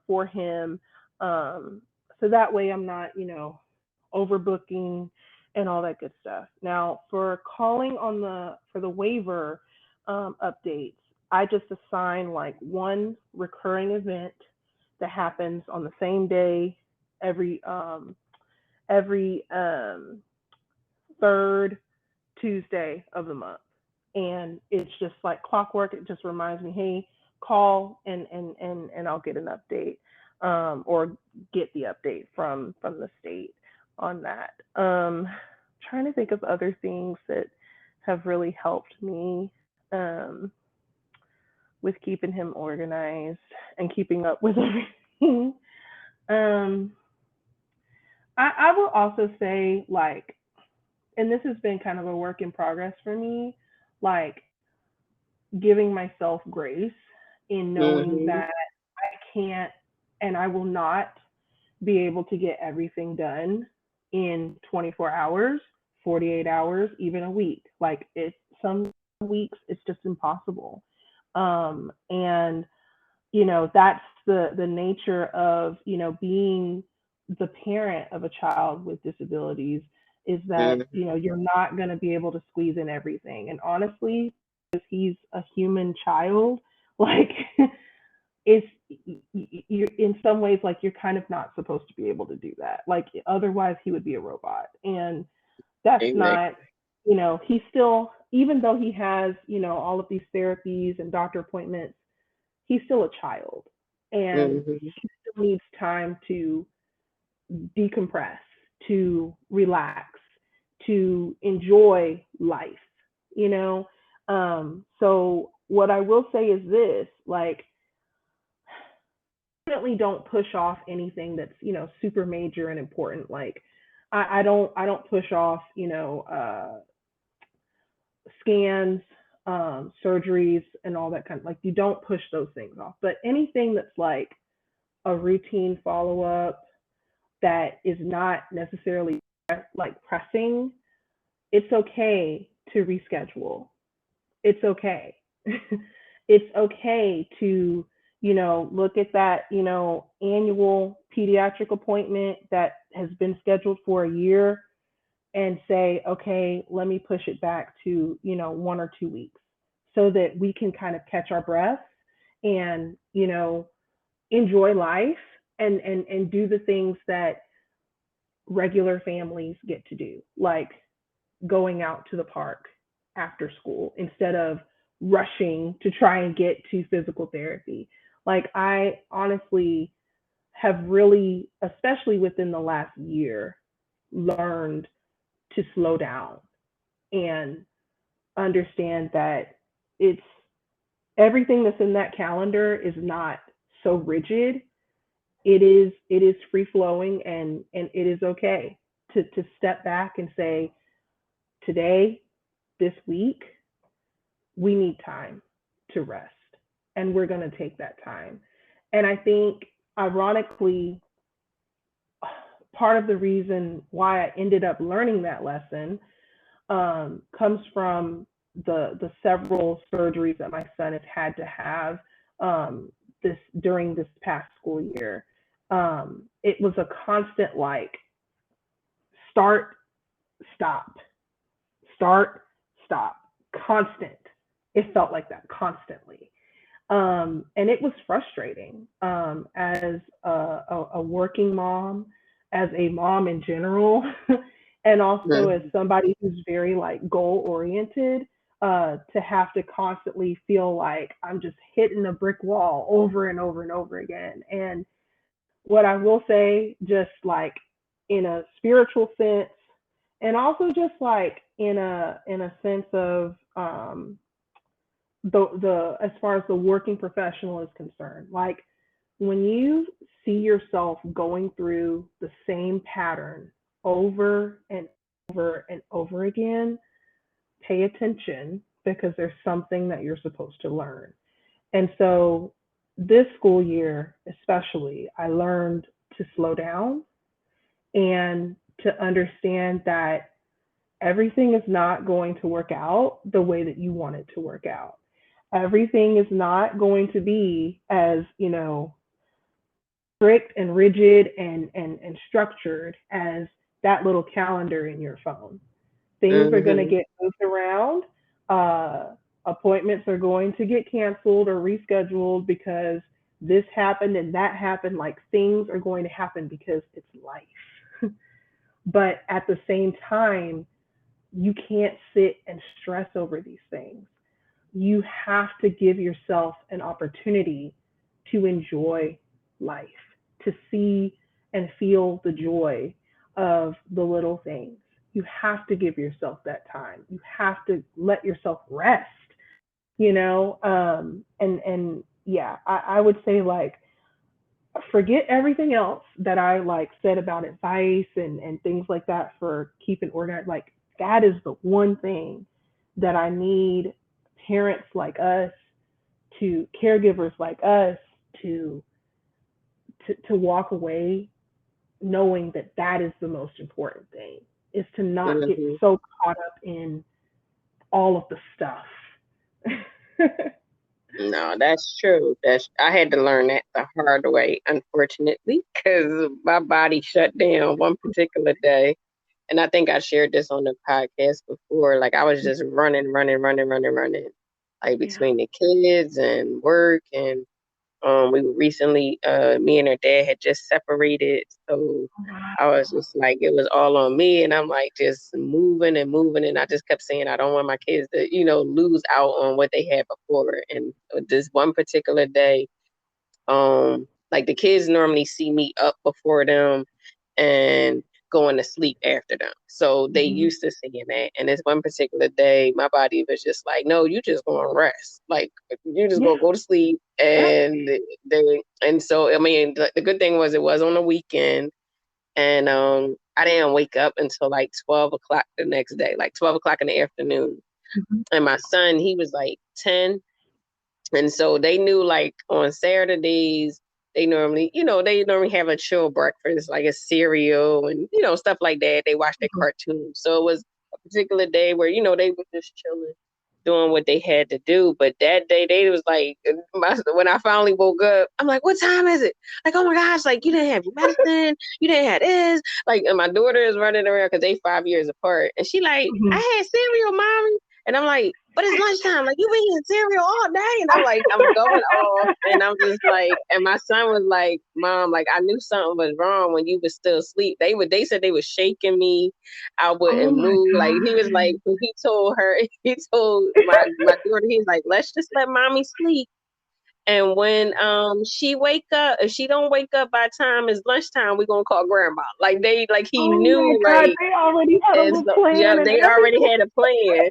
for him. Um, so that way I'm not, overbooking and all that good stuff. Now for calling on the for the waiver updates, I just assign like one recurring event that happens on the same day every third Tuesday of the month. And it's just like clockwork. It just reminds me, hey, call and I'll get an update or get the update from the state on that. Trying to think of other things that have really helped me um, with keeping him organized and keeping up with everything. Um, I will also say, like, and this has been kind of a work in progress for me, like giving myself grace in knowing Mhm. that I can't and I will not be able to get everything done in 24 hours, 48 hours, even a week. Like, it's some weeks it's just impossible. And that's the nature of being the parent of a child with disabilities, is that Mhm. you're not going to be able to squeeze in everything. And honestly, because he's a human child, like it's you're in some ways like you're kind of not supposed to be able to do that. Like otherwise he would be a robot. And that's Amen. not, he's still, even though he has all of these therapies and doctor appointments, he's still a child, and Mhm. he still needs time to decompress, to relax, to enjoy life, you know? So what I will say is this, like, definitely don't push off anything that's, super major and important. Like, I don't push off, scans, surgeries and all that kind of, like, you don't push those things off. But anything that's like a routine follow up that is not necessarily like pressing, it's okay to reschedule. It's okay. It's okay to, look at that, annual pediatric appointment that has been scheduled for a year and say, okay, let me push it back to, 1 or 2 weeks so that we can kind of catch our breath and, enjoy life and do the things that regular families get to do, like going out to the park after school instead of rushing to try and get to physical therapy. Like, I honestly have really, especially within the last year, learned to slow down and understand that it's everything that's in that calendar is not so rigid. It is free flowing, and it is okay to step back and say, today, this week, we need time to rest, and we're going to take that time. And I think, ironically, part of the reason why I ended up learning that lesson comes from the several surgeries that my son has had to have this during this past school year. It was a constant, like, start, stop, start, stop, constant. It felt like that constantly. And it was frustrating as a working mom, as a mom in general, and also as Mhm. somebody who's very, like, goal oriented, to have to constantly feel like I'm just hitting a brick wall over and over and over again. And what I will say, just like in a spiritual sense, and also just like in a sense of the as far as the working professional is concerned, like, when you see yourself going through the same pattern over and over and over again, pay attention, because there's something that you're supposed to learn. And so this school year, especially, I learned to slow down and to understand that everything is not going to work out the way that you want it to work out. Everything is not going to be as, strict and rigid and structured as that little calendar in your phone. Things are going to Mhm. get moved around. Appointments are going to get canceled or rescheduled because this happened and that happened. Like, things are going to happen because it's life. But at the same time, you can't sit and stress over these things. You have to give yourself an opportunity to enjoy life, to see and feel the joy of the little things. You have to give yourself that time. You have to let yourself rest, and yeah, I would say, like, forget everything else that I, like, said about advice and things like that for keeping organized. Like, that is the one thing that I need parents like us, to caregivers like us, to to walk away knowing that that is the most important thing, is to not get Mhm. so caught up in all of the stuff. No, that's true. I had to learn that the hard way, unfortunately, because my body shut down one particular day. And I think I shared this on the podcast before. Like, I was just running, running, running, running, running, like Yeah. between the kids and work. And we were recently, me and her dad had just separated. So I was Wow. just like, it was all on me. And I'm like, just moving and moving. And I just kept saying, I don't want my kids to, lose out on what they had before. And this one particular day, like, the kids normally see me up before them and going to sleep after them. So they Mhm. used to seeing that. And this one particular day, my body was just like, no, you just gonna rest. Like, you just Yeah. gonna go to sleep. Yep. And so, I mean, the good thing was, it was on the weekend. And I didn't wake up until like 12 o'clock the next day, like 12 o'clock in the afternoon. Mhm. And my son, he was like 10. And so they knew, like, on Saturdays, they normally have a chill breakfast, like a cereal and, stuff like that. They watch their Mhm. cartoons. So it was a particular day where, they were just chilling, doing what they had to do. But that day, they was like, when I finally woke up, I'm like, what time is it? Like, oh my gosh, like, you didn't have your medicine, you didn't have this. Like, and my daughter is running around because they 5 years apart. And she like, Mhm. I had cereal, mommy. And I'm like, but it's lunchtime. Like, you been eating cereal all day. And I'm like, I'm going off. And I'm just like, and my son was like, Mom, like, I knew something was wrong when you was still asleep. They said they was shaking me. I Oh wouldn't my move. Like, he was like, God. he told her, he told my daughter, he's like, let's just let mommy sleep. And when she wake up, if she don't wake up by time it's lunchtime, we're gonna call grandma. Like he Oh my knew, God. like, They already had a and little so yeah, plan and they already everything. had a plan.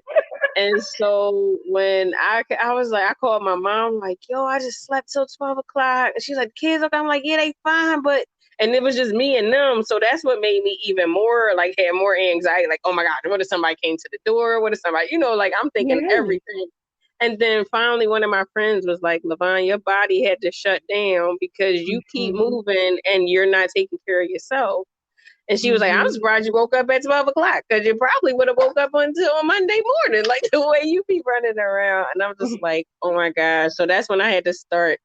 And so when I was like, I called my mom, like, yo, I just slept till 12 o'clock. And she's like, kids, okay. I'm like, yeah, they fine, but, and it was just me and them. So that's what made me even more, like, had more anxiety. Like, oh my God, what if somebody came to the door? What if somebody, like, I'm thinking Yes. everything. And then finally, one of my friends was like, LVonne, your body had to shut down because you keep Mhm. moving and you're not taking care of yourself. And she was like, I'm Mhm. surprised you woke up at 12 o'clock because you probably would have woke up until Monday morning, like the way you be running around. And I'm just like, oh my gosh. So that's when I had to start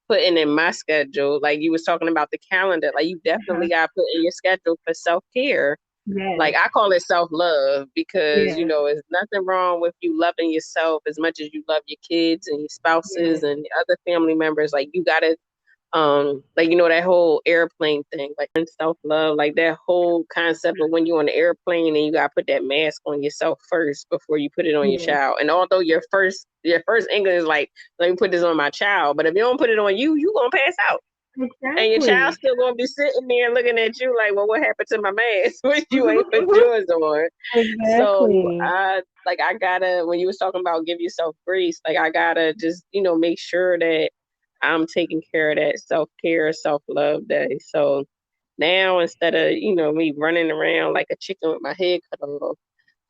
putting in my schedule. Like you was talking about the calendar, like you Uh-huh. definitely got to put in your schedule for self-care. Like Yes. I call it self-love because, Yes. there's nothing wrong with you loving yourself as much as you love your kids and your spouses Yes. and other family members. Like you got to like that whole airplane thing, like self-love, like that whole concept of when you're on the airplane and you gotta put that mask on yourself first before you put it on your Yes. child. And although your first inkling is like, let me put this on my child, but if you don't put it on you gonna pass out. And your child's Exactly. still gonna be sitting there looking at you like, well, what happened to my mask when you ain't put yours on? So Exactly. I gotta, when you was talking about give yourself grace, like I gotta just, make sure that I'm taking care of that self-care, self-love day. So now instead of, me running around like a chicken with my head cut off,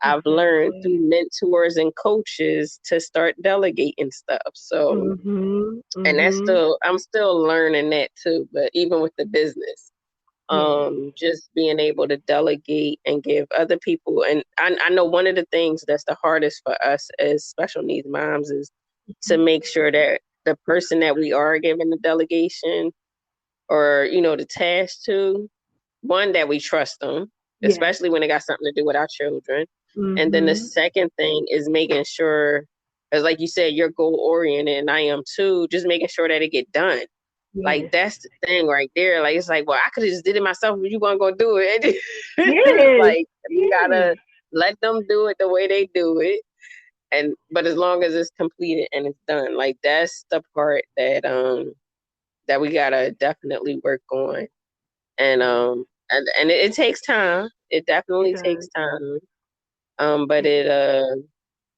I've learned Exactly. through mentors and coaches to start delegating stuff. So, Mhm. and Mhm. I'm still learning that too, but even with the business, Yes. just being able to delegate and give other people. And I know one of the things that's the hardest for us as special needs moms is to make sure that the person that we are giving the delegation or the task to, one, that we trust them, Yes. especially when it got something to do with our children. And then the Mhm. second thing is making sure, as like you said, you're goal oriented and I am too, just making sure that it get done. Like Yes. that's the thing right there. Like it's like, well, I could have just did it myself, but you weren't gonna do it. It's Yes. like you gotta Yes. let them do it the way they do it. And but as long as it's completed and it's done, like that's the part that we gotta definitely work on. And Yes. it takes time. It It definitely takes does. time. But It it does.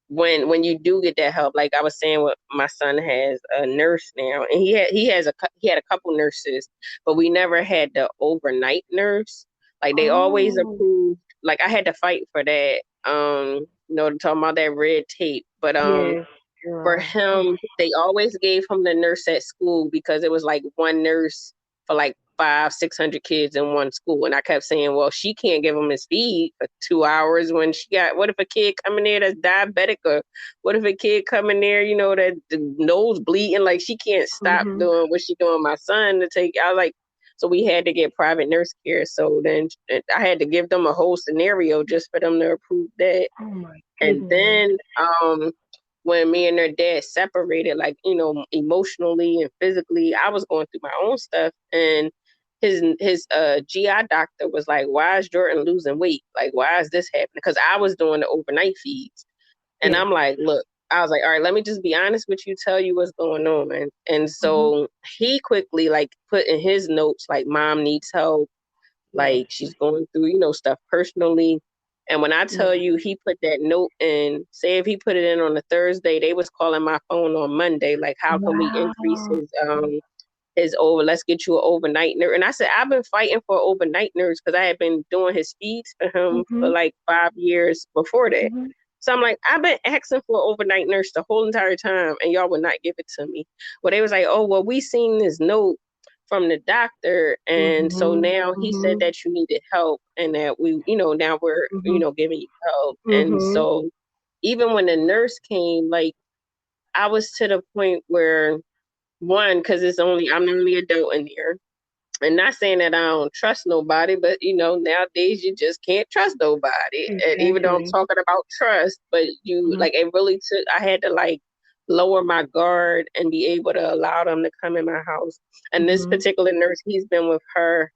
when you do get that help, like I was saying, what my son has a nurse now, and he had a couple nurses, but we never had the overnight nurse. Like they always Oh. approved. Like I had to fight for that. Talking about that red tape, but Yes, for girl. Oh. him, they always gave him the nurse at school because it was like one nurse for like 500-600 kids in one school. And I kept saying, well, she can't give him his feed for 2 hours when she got, what if a kid coming there that's diabetic, or what if a kid coming there, that the nose bleeding, like she can't stop Mhm. doing what she doing my son to take, I was like, so we had to get private nurse care. So then I had to give them a whole scenario just for them to approve that. Oh my And goodness. then when me and her dad separated, like, emotionally and physically, I was going through my own stuff. And his GI doctor was like, why is Jordan losing weight? Like, why is this happening? Because I was doing the overnight feeds. And Yes. I'm like, look, I was like, all right, let me just be honest with you, tell you what's going on. And Mhm. so he quickly like put in his notes, like, mom needs help, Yes. like she's going through, stuff personally. And when I tell Yes. you he put that note in, say if he put it in on a Thursday, they was calling my phone on Monday, like, how can we increase Wow. his over, let's get you an overnight nurse. And I said, I've been fighting for an overnight nurse because I had been doing his feeds for him for Mhm. like 5 years before that. Mhm. So I'm like, I've been asking for an overnight nurse the whole entire time and y'all would not give it to me. Well, they was like, oh, well, we seen this note from the doctor, and so Mhm. now he said Mhm. that you needed help, and that we, now we're, Mhm. giving you help. And Mhm. so even when the nurse came, like, I was to the point where, one, because I'm the only adult in here, and not saying that I don't trust nobody, but nowadays you just can't trust nobody. And even though I'm Exactly. talking about trust, but you, Mhm. like, it really took, I had to, like, lower my guard and be able to allow them to come in my house. And this Mhm. particular nurse, he's been with her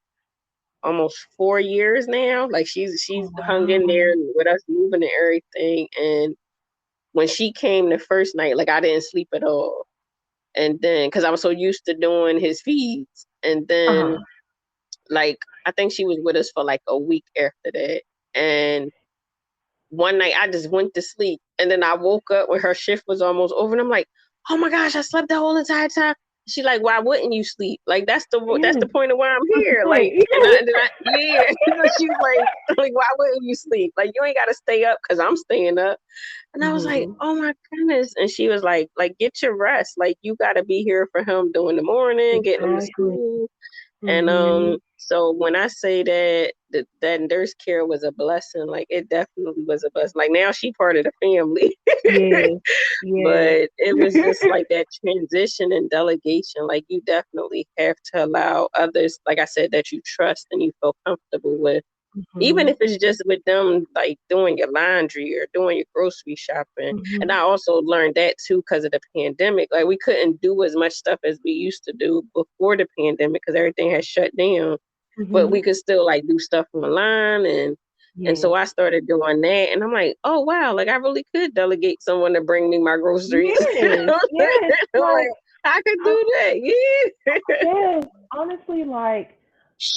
almost 4 years now. Like, Oh she's hung in wow. there with us moving and everything. And when she came the first night, like, I didn't sleep at all. And then, because I was so used to doing his feeds, and Uh then, huh. like, I think she was with us for like a week after that. And one night I just went to sleep, and then I woke up when her shift was almost over, and I'm like, "Oh my gosh, I slept the whole entire time." She like, "Why wouldn't you sleep? Like, that's the Yes. point of why I'm That's the here." point. Like, yeah. So she was like, "Why wouldn't you sleep? Like, you ain't got to stay up because I'm staying up." And I was like, Mhm. "Oh my goodness!" And she was like, "Get your rest. Like, you got to be here for him during the morning, getting him to Exactly. school." And Mhm. so when I say that nurse care was a blessing, like, it definitely was a blessing. Like, now she part of the family. Yes. Yes. But it was just like that transition and delegation. Like, you definitely have to allow others, like I said, that you trust and you feel comfortable with. Even Mhm. if it's just with them, like, doing your laundry or doing your grocery shopping. And Mhm. I also learned that too because of the pandemic. Like, we couldn't do as much stuff as we used to do before the pandemic because everything had shut down. But Mhm. we could still, like, do stuff online, and so Yes. I started doing that, and I'm like, oh wow, like, I really could delegate someone to bring me my groceries. Yes. Yes. I'm Like like, I could I, do that, yeah. yes. Honestly, like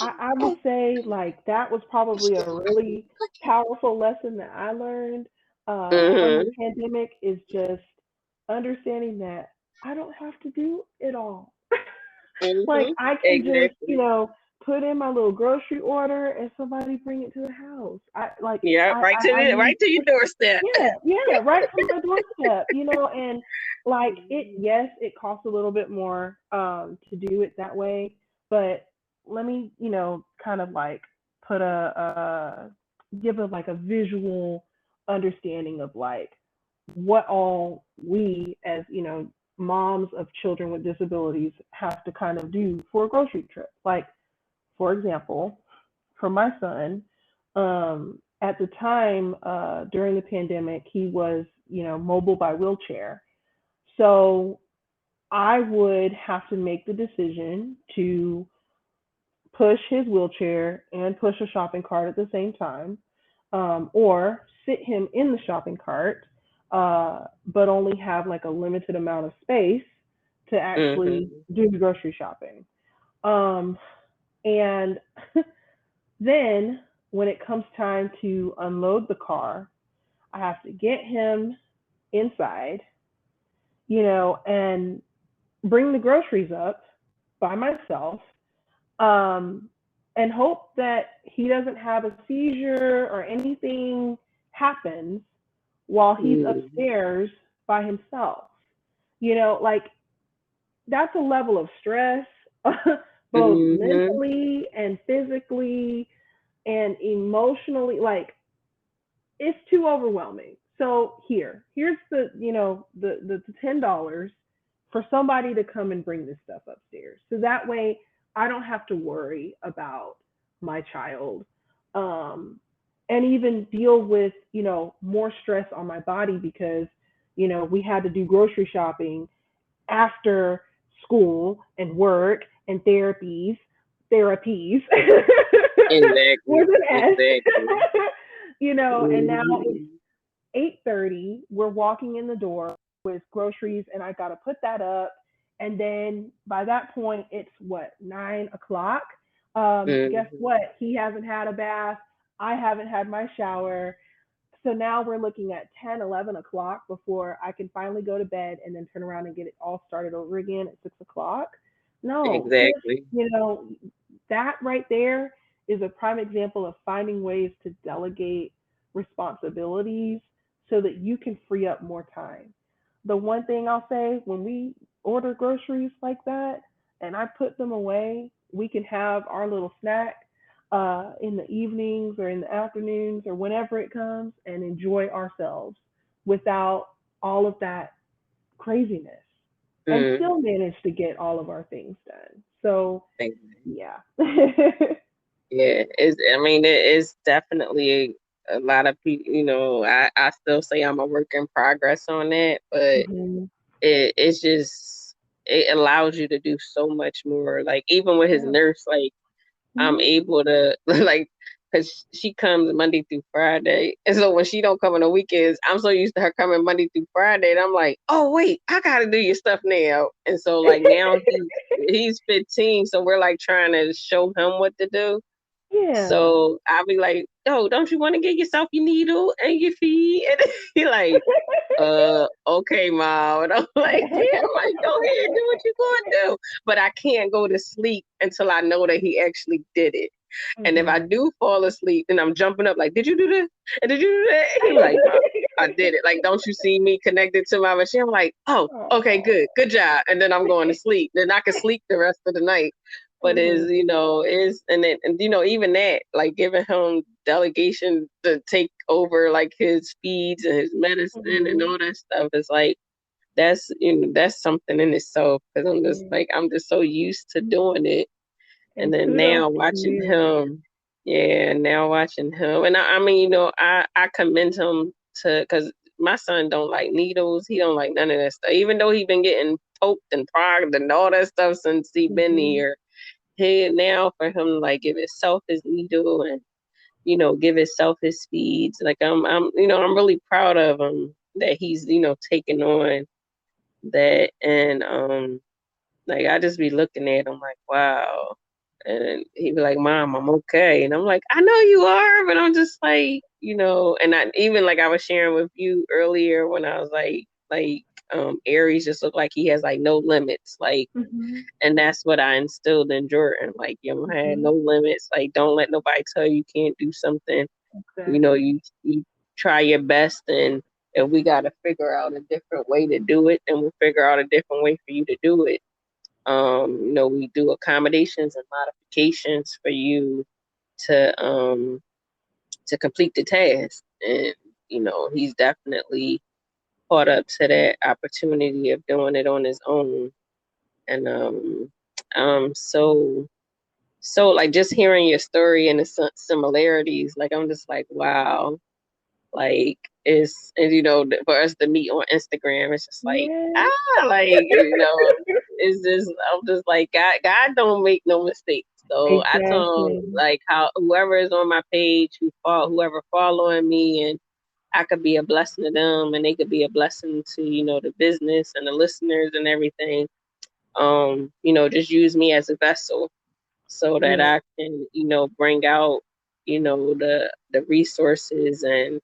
I would say like that was probably a really powerful lesson that I learned from the Mhm. pandemic is just understanding that I don't have to do it all. Like Mhm. I can just, Exactly. put in my little grocery order and somebody bring it to the house. I like Yeah, I use right to your doorstep. yeah, yeah, right from my doorstep, and like it yes, it costs a little bit more to do it that way, but let me, kind of like put give it like a visual understanding of like what all we as, moms of children with disabilities have to kind of do for a grocery trip. Like for example, for my son, at the time during the pandemic, he was, mobile by wheelchair. So I would have to make the decision to push his wheelchair and push a shopping cart at the same time, or sit him in the shopping cart, but only have like a limited amount of space to actually Mhm. do the grocery shopping. Um, and then when it comes time to unload the car, I have to get him inside, and bring the groceries up by myself, um, and hope that he doesn't have a seizure or anything happens while he's Mhm. upstairs by himself. Like that's a level of stress, both Mhm. mentally and physically and emotionally. Like it's too overwhelming. So here's the $10 for somebody to come and bring this stuff upstairs. So that way I don't have to worry about my child, um, and even deal with more stress on my body because we had to do grocery shopping after school and work and therapies with Exactly. an S. Exactly. And now it's Mhm. 8:30. We're walking in the door with groceries, and I gotta put that up. And then by that point, it's what 9 o'clock. Guess Mhm. what? He hasn't had a bath. I haven't had my shower. So now we're looking at 10, 11 o'clock before I can finally go to bed and then turn around and get it all started over again at 6 o'clock. No, just, Exactly. that right there is a prime example of finding ways to delegate responsibilities so that you can free up more time. The one thing I'll say when we order groceries like that, and I put them away, we can have our little snack in the evenings or in the afternoons or whenever it comes and enjoy ourselves without all of that craziness and Mm. still manage to get all of our things done. So, Thank yeah. Yeah, I mean, it is definitely a lot of people, I still say I'm a work in progress on that, but Hmm. it's just, it allows you to do so much more. Like, even with his Yeah. nurse, like, I'm Hmm. able to, like, because she comes Monday through Friday. And so when she don't come on the weekends, I'm so used to her coming Monday through Friday. And I'm like, oh, wait, I got to do your stuff now. And so, like, now he's 15. So we're like trying to show him what to do. Yeah. So I'll be like, "Yo, don't you want to get yourself your needle and your feet?" And he like, okay, mom. And I'm like, "Yeah." I'm like, "Go ahead, do what you going to do." But I can't go to sleep until I know that he actually did it. And if I Hmm. do fall asleep, then I'm jumping up like, "Did you do this? And did you do that?" He like, "Mom, I did it." Like, don't you see me connected to my machine? I'm like, "Oh, okay, Oh. good job." And then I'm going to sleep. Then I can sleep the rest of the night. But Hmm. even that, like giving him delegation to take over like his feeds and his medicine and Hmm. all that stuff is like, that's something in itself, because I'm just so used to doing it. And And then kudos now to watching you. him, yeah, now watching him, and I mean, I commend him to, because my son don't like needles. He don't like none of that stuff. Even though he been getting poked and prodded and all that stuff since he been Hmm. here, he now for him to like give himself his needle and give himself his speeds. Like I'm really proud of him that he's taking on that. And like I just be looking at him like, wow. And he'd be like, "Mom, I'm okay." And I'm like, "I know you are," but I'm just like, and I even like I was sharing with you earlier when I was like Aries just look like he has like no limits. Like, Hmm. and that's what I instilled in Jordan. Like, had Hmm. no limits. Like, don't let nobody tell you can't do something. Exactly. You try your best, and if we got to figure out a different way to do it, then we'll figure out a different way for you to do it. We do accommodations and modifications for you to complete the task. And he's definitely caught up to that opportunity of doing it on his own. And so like just hearing your story and the similarities, like I'm just like, wow. Like for us to meet on Instagram, it's just like, Yeah. like it's just, I'm just like, God don't make no mistakes. So I told him Exactly. like, how whoever is on my page, whoever following me, and I could be a blessing to them, and they could be a blessing to the business and the listeners and everything. Just use me as a vessel so that Yeah. I can bring out the resources and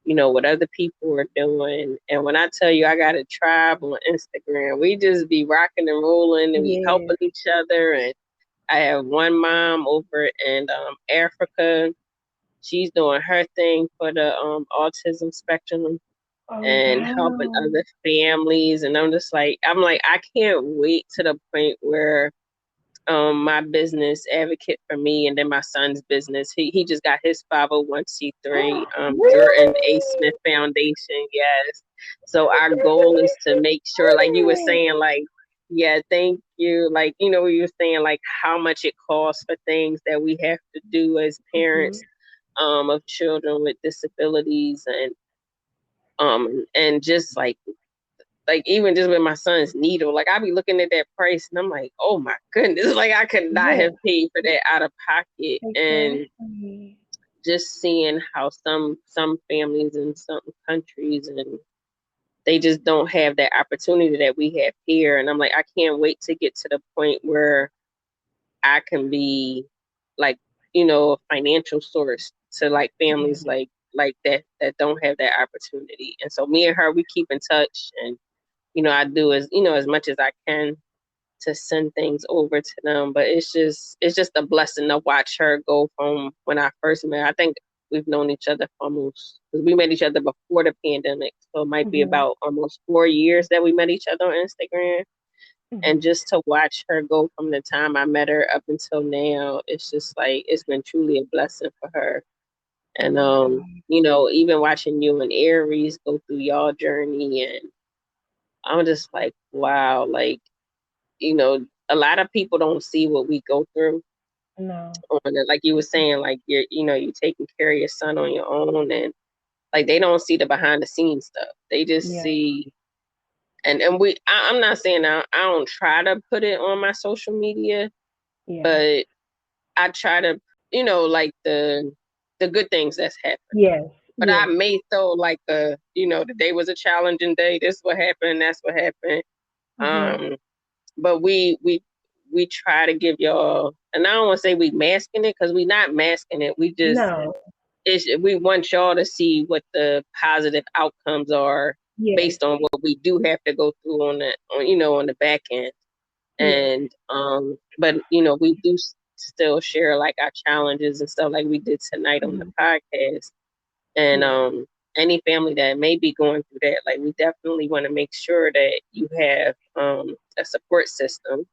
what other people are doing. And when I tell you I got a tribe on Instagram, we just be rocking and rolling and we Yeah. helping each other. And I have one mom over in Africa. She's doing her thing for the autism spectrum Oh and helping wow. other families. And I'm like, I can't wait to the point where my business advocate for me, and then my son's business. He just got his 501c3, Jordan A. Really? Smith Foundation. Yes. So our goal is to make sure, like you were It. saying, like, yeah, thank you. Like, you were saying like how much it costs for things that we have to do as Hmm. parents of children with disabilities, and just like even just with my son's needle, like I be looking at that price and I'm like, oh my goodness, like I could not Yeah. have paid for that out of pocket. And Exactly. just seeing how some families in some countries, and they just don't have that opportunity that we have here. And I'm like, I can't wait to get to the point where I can be like, a financial source to like Yeah. families like that don't have that opportunity. And so me and her, we keep in touch, and I do as much as I can to send things over to them. But it's just a blessing to watch her go from when I first met her. I think we've known each other for almost, because we met each other before the pandemic. So it might be Hmm. about almost 4 years that we met each other on Instagram. And Mhm. just to watch her go from the time I met her up until now, it's just like it's been truly a blessing for her. And Oh my God. even watching you and Aries go through y'all journey, and I'm just like, wow, like, a lot of people don't see what we go through No. on it. Like you were saying, like you're taking care of your son on your own, and like they don't see the behind the scenes stuff. They just Yeah. see, I'm not saying I don't try to put it on my social media, Yeah. but I try to, like the good things that's happened. Yes. But I Yes. may throw like the day was a challenging day. This what happened. That's what happened. Mhm. Um, but we try to give y'all, and I don't want to say we masking it because we not masking it. No. We want y'all to see what the positive outcomes are Yes. based on what we do have to go through on the back end. Yes. And but we do still share like our challenges and stuff like we did tonight on the Mhm. podcast. And Yeah. any family that may be going through that, like we definitely want to make sure that you have a support system,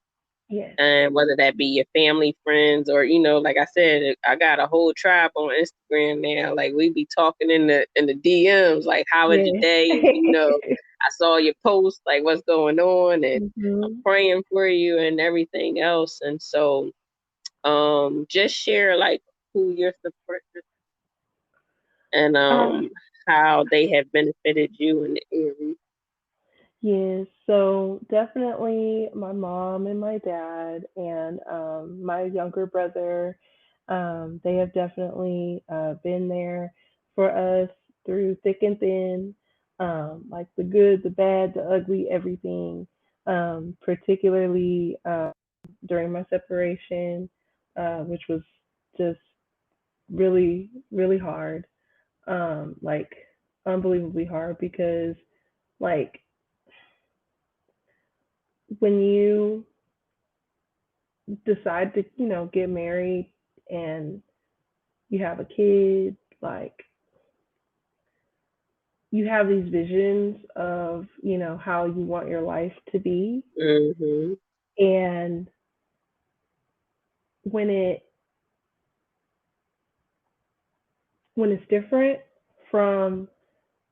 Yes. and whether that be your family, friends, or like I said, I got a whole tribe on Instagram now. Like we be talking in the DMs, like how was your Yes. day? And I saw your post, like what's going on, and I'm Mhm. praying for you and everything else. And so just share like who your support system and Uh, how they have benefited you in the area. yes. So definitely my mom and my dad and my younger brother. They have definitely been there for us through thick and thin, like the good, the bad, the ugly, everything. Particularly during my separation, which was just really, really hard. Like unbelievably hard because like when you decide to, get married and you have a kid, like you have these visions of, how you want your life to be. Mm-hmm. And when it when it's different from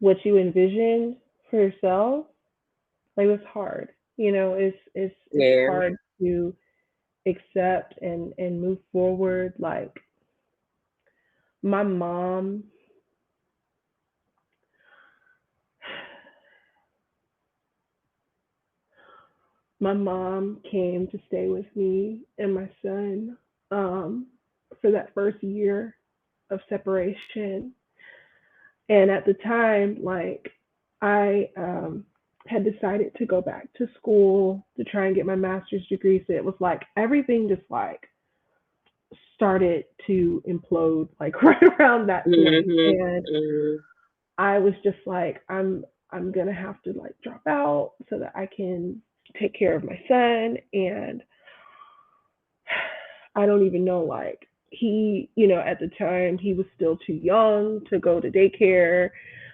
what you envisioned for yourself, like it's hard. It's Yeah. hard to accept and move forward. Like my mom my mom came to stay with me and my son um, for that first year of separation. And at the time, like, I had decided to go back to school to try and get my master's degree. So it was like everything just like started to implode like right around that point. Mm-hmm. And Mm-hmm. I was just like, I'm gonna have to like drop out so that I can take care of my son. And I don't even know, like, he, at the time, he was still too young to go to daycare.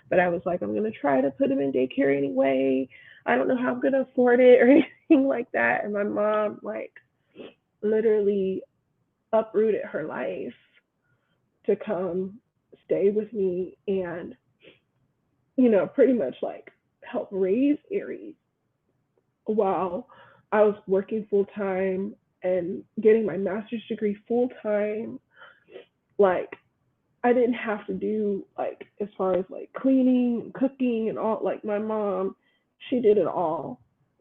But I was like, I'm going to try to put him in daycare anyway. I don't know how I'm going to afford it or anything like that. And my mom, like, literally uprooted her life to come stay with me and, pretty much like help raise Aries while I was working full time and getting my master's degree full time. Like, I didn't have to do like as far as like cleaning, cooking, and all. Like my mom, she did it all.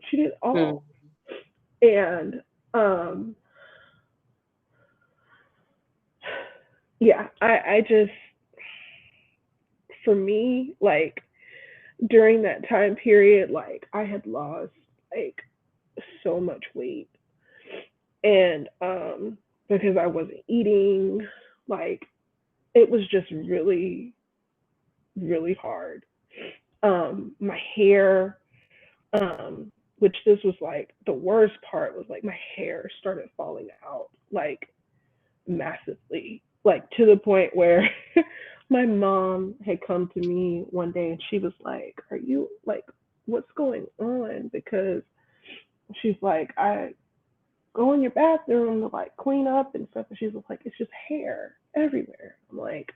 She did it all, and um, yeah, I just for me like during that time period, like I had lost like so much weight, and because I wasn't eating, like it was just really really hard. My hair, which this was like the worst part was like my hair started falling out like massively, like to the point where my mom had come to me one day and she was like, "Are you like, what's going on?" Because She's like, I go in your bathroom to like clean up and stuff. And she's just like, it's just hair everywhere. I'm like,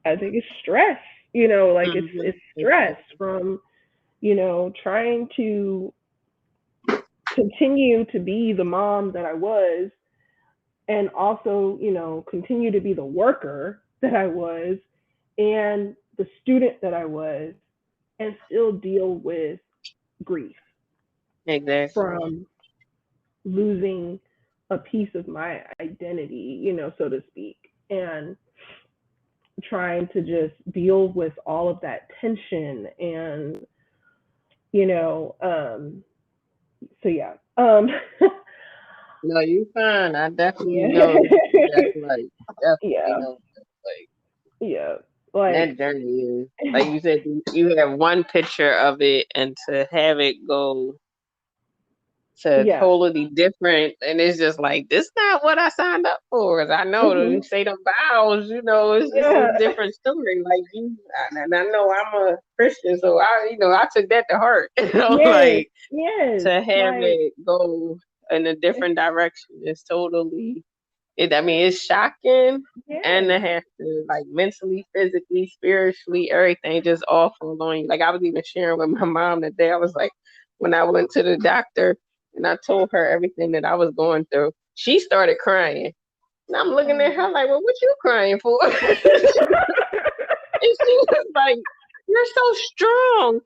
I think it's stress, like it's stress from, trying to continue to be the mom that I was and also, continue to be the worker that I was and the student that I was and still deal with grief Exactly. from losing a piece of my identity, so to speak, and trying to just deal with all of that tension and, you know, um, so yeah. No, you fine. I definitely Yeah. know. That's like definitely Yeah. know. Like Yeah. that Like, journey is like you said. You have one picture of it, and to have it go to yeah. totally different, and it's just like this not what I signed up for. 'Cause I know that you Hmm. say the vows, it's a Yeah. different story. Like you, and I know I'm a Christian, so I took that to heart. Yes. Like Yes. to have Like, it go in a different direction is totally it. I mean, it's shocking, and yes. to have to like mentally, physically, spiritually, everything just awful on you. Like I was even sharing with my mom today. I was like, when I went to the doctor and I told her everything that I was going through, she started crying. And I'm looking at her Oh. like, well, what you crying for? And she was like, you're so strong.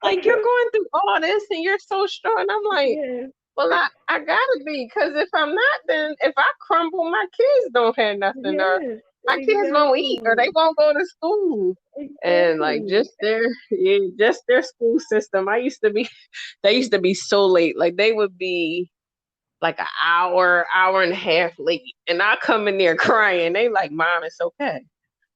Like you're going through all this and you're so strong. And I'm like, Yes. well, I gotta be, because if I'm not, then if I crumble, my kids don't have nothing, or Yes. my kids won't eat, or they Exactly. won't go to school. And like Exactly. just their school system. They used to be so late. Like they would be like an hour and a half late, and I come in there crying. They like, Mom, it's okay.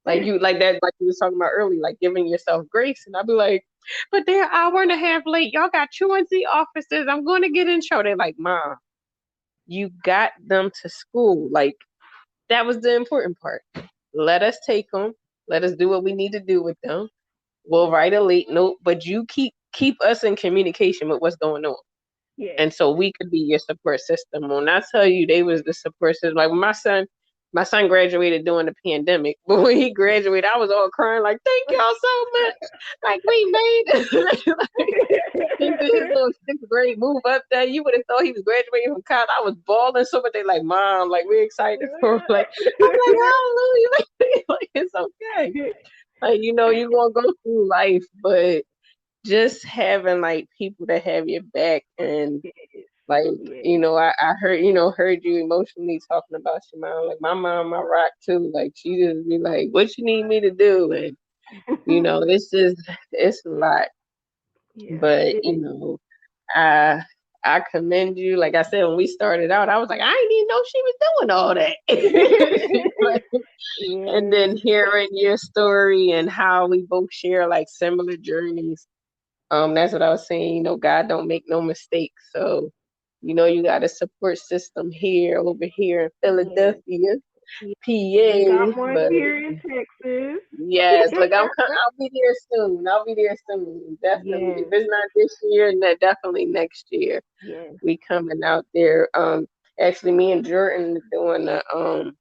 Like you like that, like you was talking about earlier, like giving yourself grace. And I'd be like, but they're an hour and a half late. Y'all got truancy officers. I'm going to get in trouble. They're like, Mom, you got them to school. Like that was the important part. Let us take them. Let us do what we need to do with them. We'll write a late note, but you keep us in communication with what's going on, Yes. and so we could be your support system. When I tell you, they was the support system. Like when my son graduated during the pandemic, but when he graduated, I was all crying like, "Thank y'all so much! Like we made it." Like, he did his little sixth grade move up there. You would have thought he was graduating from college. I was bawling so much. They like, Mom, like we're excited for him. Like I'm like, hallelujah, like it's okay. Like you're gonna go through life, but just having like people that have your back. And Yes. like, Yes. I heard you emotionally talking about your mom. Like my mom, my rock too. Like she just be like, what you need me to do? And it's a lot. Yeah. But It is. I I commend you. Like I said, when we started out, I was like, I didn't even know she was doing all that. Like, and then Yes. hearing your story and how we both share like similar journeys. That's what I was saying. God don't make no mistakes. So, you got a support system over here in Yes. Philadelphia, Yes. We got PA. one But here in Texas. yes, look, I'll be there soon. I'll be there soon. Definitely. If Yes. it's not this year, then definitely next year. Yes. We coming out there. Actually, me and Jordan are doing a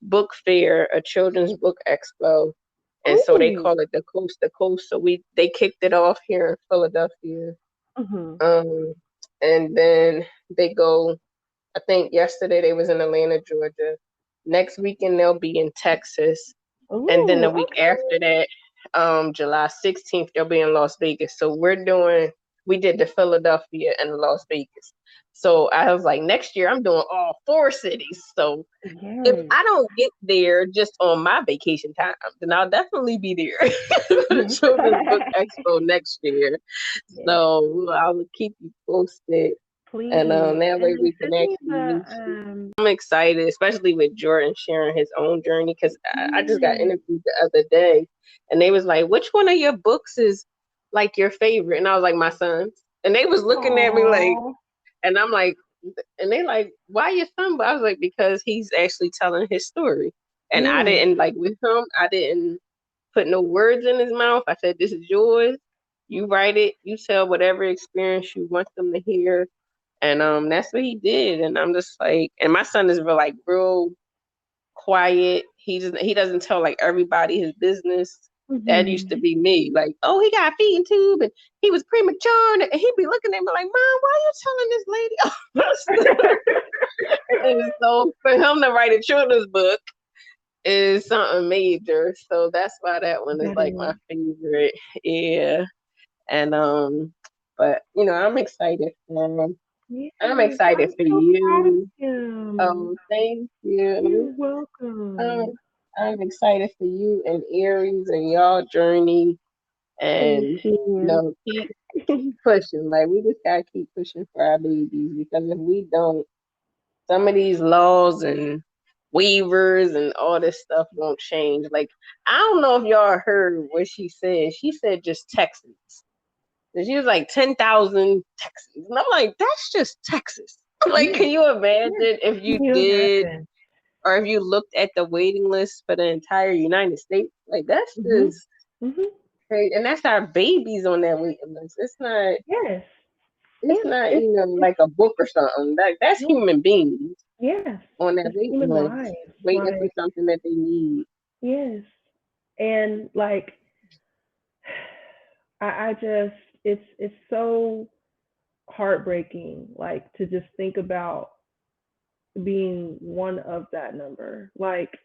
book fair, a children's book expo, and so they Ooh. call it the Coast to Coast. So they kicked it off here in Philadelphia. Mhm. Um, and then they go. I think yesterday they was in Atlanta, Georgia. Next weekend they'll be in Texas, and then Ooh. the week Okay. after that, July 16th, they'll be in Las Vegas. So we did the Philadelphia and Las Vegas. So I was like, next year I'm doing all four cities. So if Yes. I don't get there just on my vacation time, then I'll definitely be there for the Children's Book Expo next year. Yes. So I'll keep you posted, and Please. that And way then we can send me actually the meet you. I'm excited, especially with Jordan sharing his own journey, because I just got yes. interviewed the other day, and they was like, "Which one of your books is like your favorite?" And I was like, "My son's." And they was looking at me like, Oh. and I'm like, and they like, "Why your son?" But I was like, because he's actually telling his story, and I Yes. didn't like with him. I didn't put no words in his mouth. I said, "This is yours." You write it, you tell whatever experience you want them to hear. And that's what he did. And I'm just like, and my son is real like real quiet. He doesn't tell like everybody his business. That used to Mhm. be me. Like, oh, he got a feeding tube and he was premature, and he'd be looking at me like, Mom, why are you telling this lady all this stuff? And so for him to write a children's book is something major. So that's why that one is That like my is. favorite. Yeah. And but I'm excited for him. I'm Yes, excited I'm for so proud of you. him. Oh, thank you. You're welcome. Um, I'm excited for you and Aries and y'all journey, Thanks, and Shan. keep pushing. Like we just gotta keep pushing for our babies, because if we don't, some of these laws and waivers and all this stuff won't change. Like I don't know if y'all heard what she said. She said just Texas. And she was like 10,000 Texas. And I'm like, that's just Texas. Like, Yeah, can you yeah. imagine if Can you you did, imagine? or if you looked at the waiting list for the entire United States? Like, that's Mhm. just Mhm. crazy. And that's our babies on that waiting list. Yes. It's Yes. not, It's like a book or something. That's no. human beings Yes. on that It's waiting human list, lives. waiting for Like something that they need. yes. And like I just it's so heartbreaking like to just think about being one of that number. Like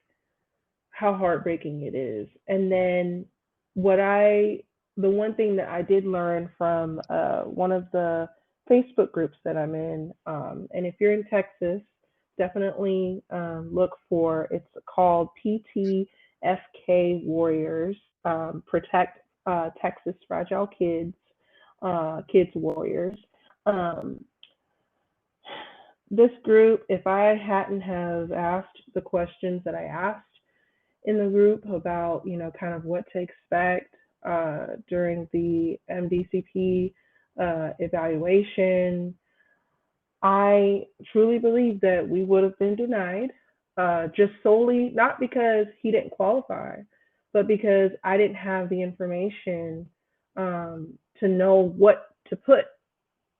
how heartbreaking it is. And then what I the one thing that I did learn from one of the Facebook groups that I'm in, and if you're in Texas, definitely look for it's called PTFK Warriors, Protect Texas Fragile Kids, Kids Warriors. Um, this group, if I hadn't have asked the questions that I asked in the group about, kind of what to expect during the MDCP evaluation, I truly believe that we would have been denied, just solely not because he didn't qualify, but because I didn't have the information to know what to put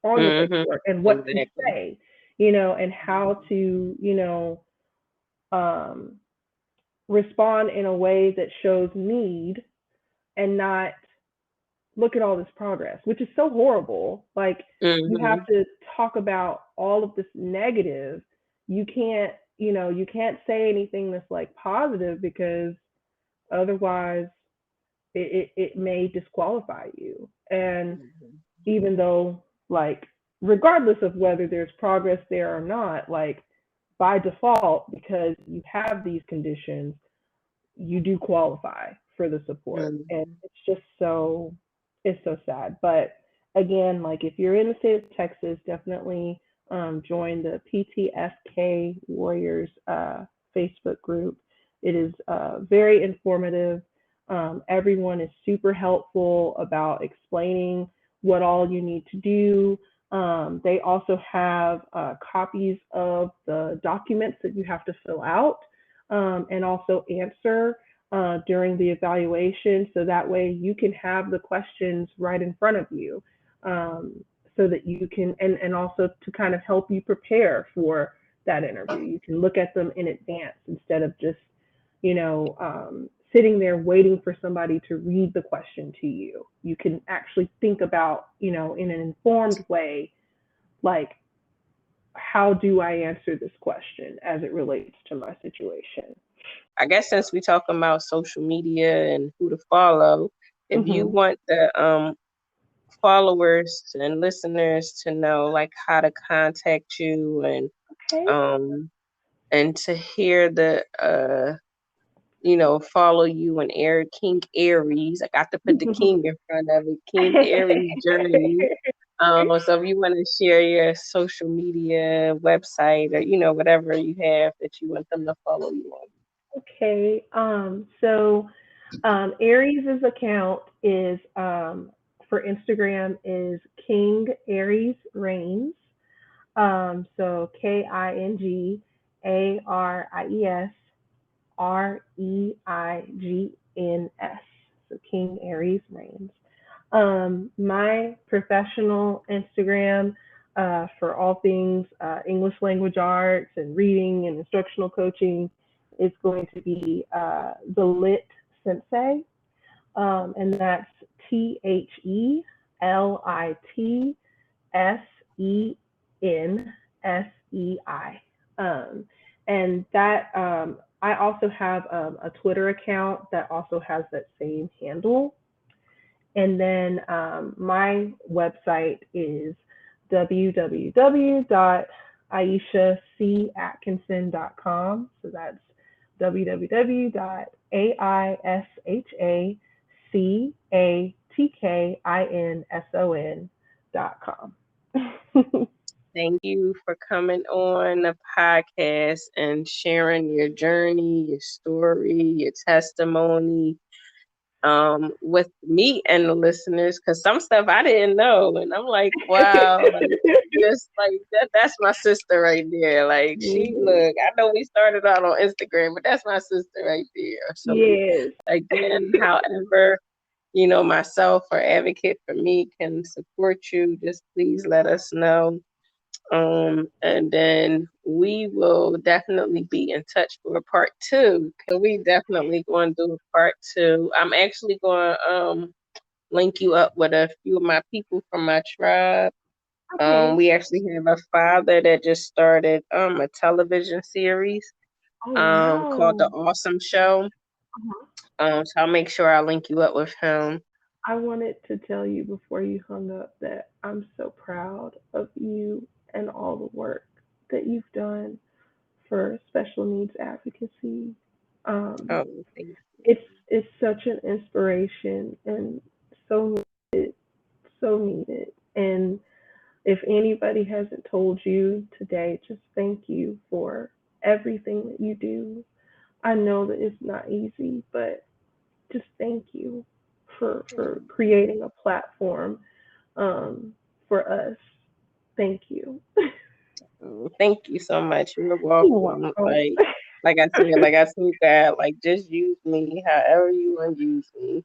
on the Hmm. paperwork and what to Exactly. say, and how to, um, respond in a way that shows need and not look at all this progress, which is so horrible. Like you have Hmm. to talk about all of this negative. You can't, you can't say anything that's like positive because otherwise it may disqualify you. And even though like regardless of whether there's progress there or not, like by default, because you have these conditions, you do qualify for the support. And Hmm. it's so sad. But again, like if you're in the state of Texas, definitely join the PTFK Warriors Facebook group. It is very informative. Everyone is super helpful about explaining what all you need to do. They also have copies of the documents that you have to fill out and also answer during the evaluation. So that way you can have the questions right in front of you um, so that you can, and also to kind of help you prepare for that interview. You can look at them in advance instead of just, sitting there waiting for somebody to read the question to you. You can actually think about, in an informed way, like, how do I answer this question as it relates to my situation? I guess since we talking about social media and who to follow, if you Mm-hmm. want the followers and listeners to know like how to contact you, Okay. um and to hear the follow you and air King Aries. I got to put the king in front of it. King Aries journey. So if you want to share your social media website, or whatever you have that you want them to follow you on. Okay. Aries' account is for Instagram is King Aries Reigns. KingAriesReigns. So King Aries Reigns. My professional Instagram for all things English language arts and reading and instructional coaching is going to be the Lit Sensei, and that's TheLitSensei. And that I also have a Twitter account that also has that same handle. And then my website is www.aishacatkinson.com. So that's www.aishacatkinson.com. Thank you for coming on the podcast and sharing your journey, your story, your testimony with me and the listeners, because some stuff I didn't know, and I'm like, wow, like just like that's my sister right there. Like she look, I know we started out on Instagram, but that's my sister right there. So Yes. again, however, myself or advocate for me can support you, just please let us know. And then we will definitely be in touch for a part two. Cause we definitely going to do a part two. I'm actually going to link you up with a few of my people from my tribe. Okay. We actually have a father that just started a television series Oh called The wow. Awesome Show. Uh-huh. So I'll make sure I link you up with him. I wanted to tell you before you hung up that I'm so proud of you and all the work that you've done for special needs advocacy. Um, Oh, thank it's such an inspiration and so needed, so needed. And if anybody hasn't told you today, just thank you for everything that you do. I know that it's not easy, but just thank you for creating a platform um, for us. Thank you. Thank you so much. You're You're welcome. welcome. Like I said, like I told God, like just use me however you want to use me.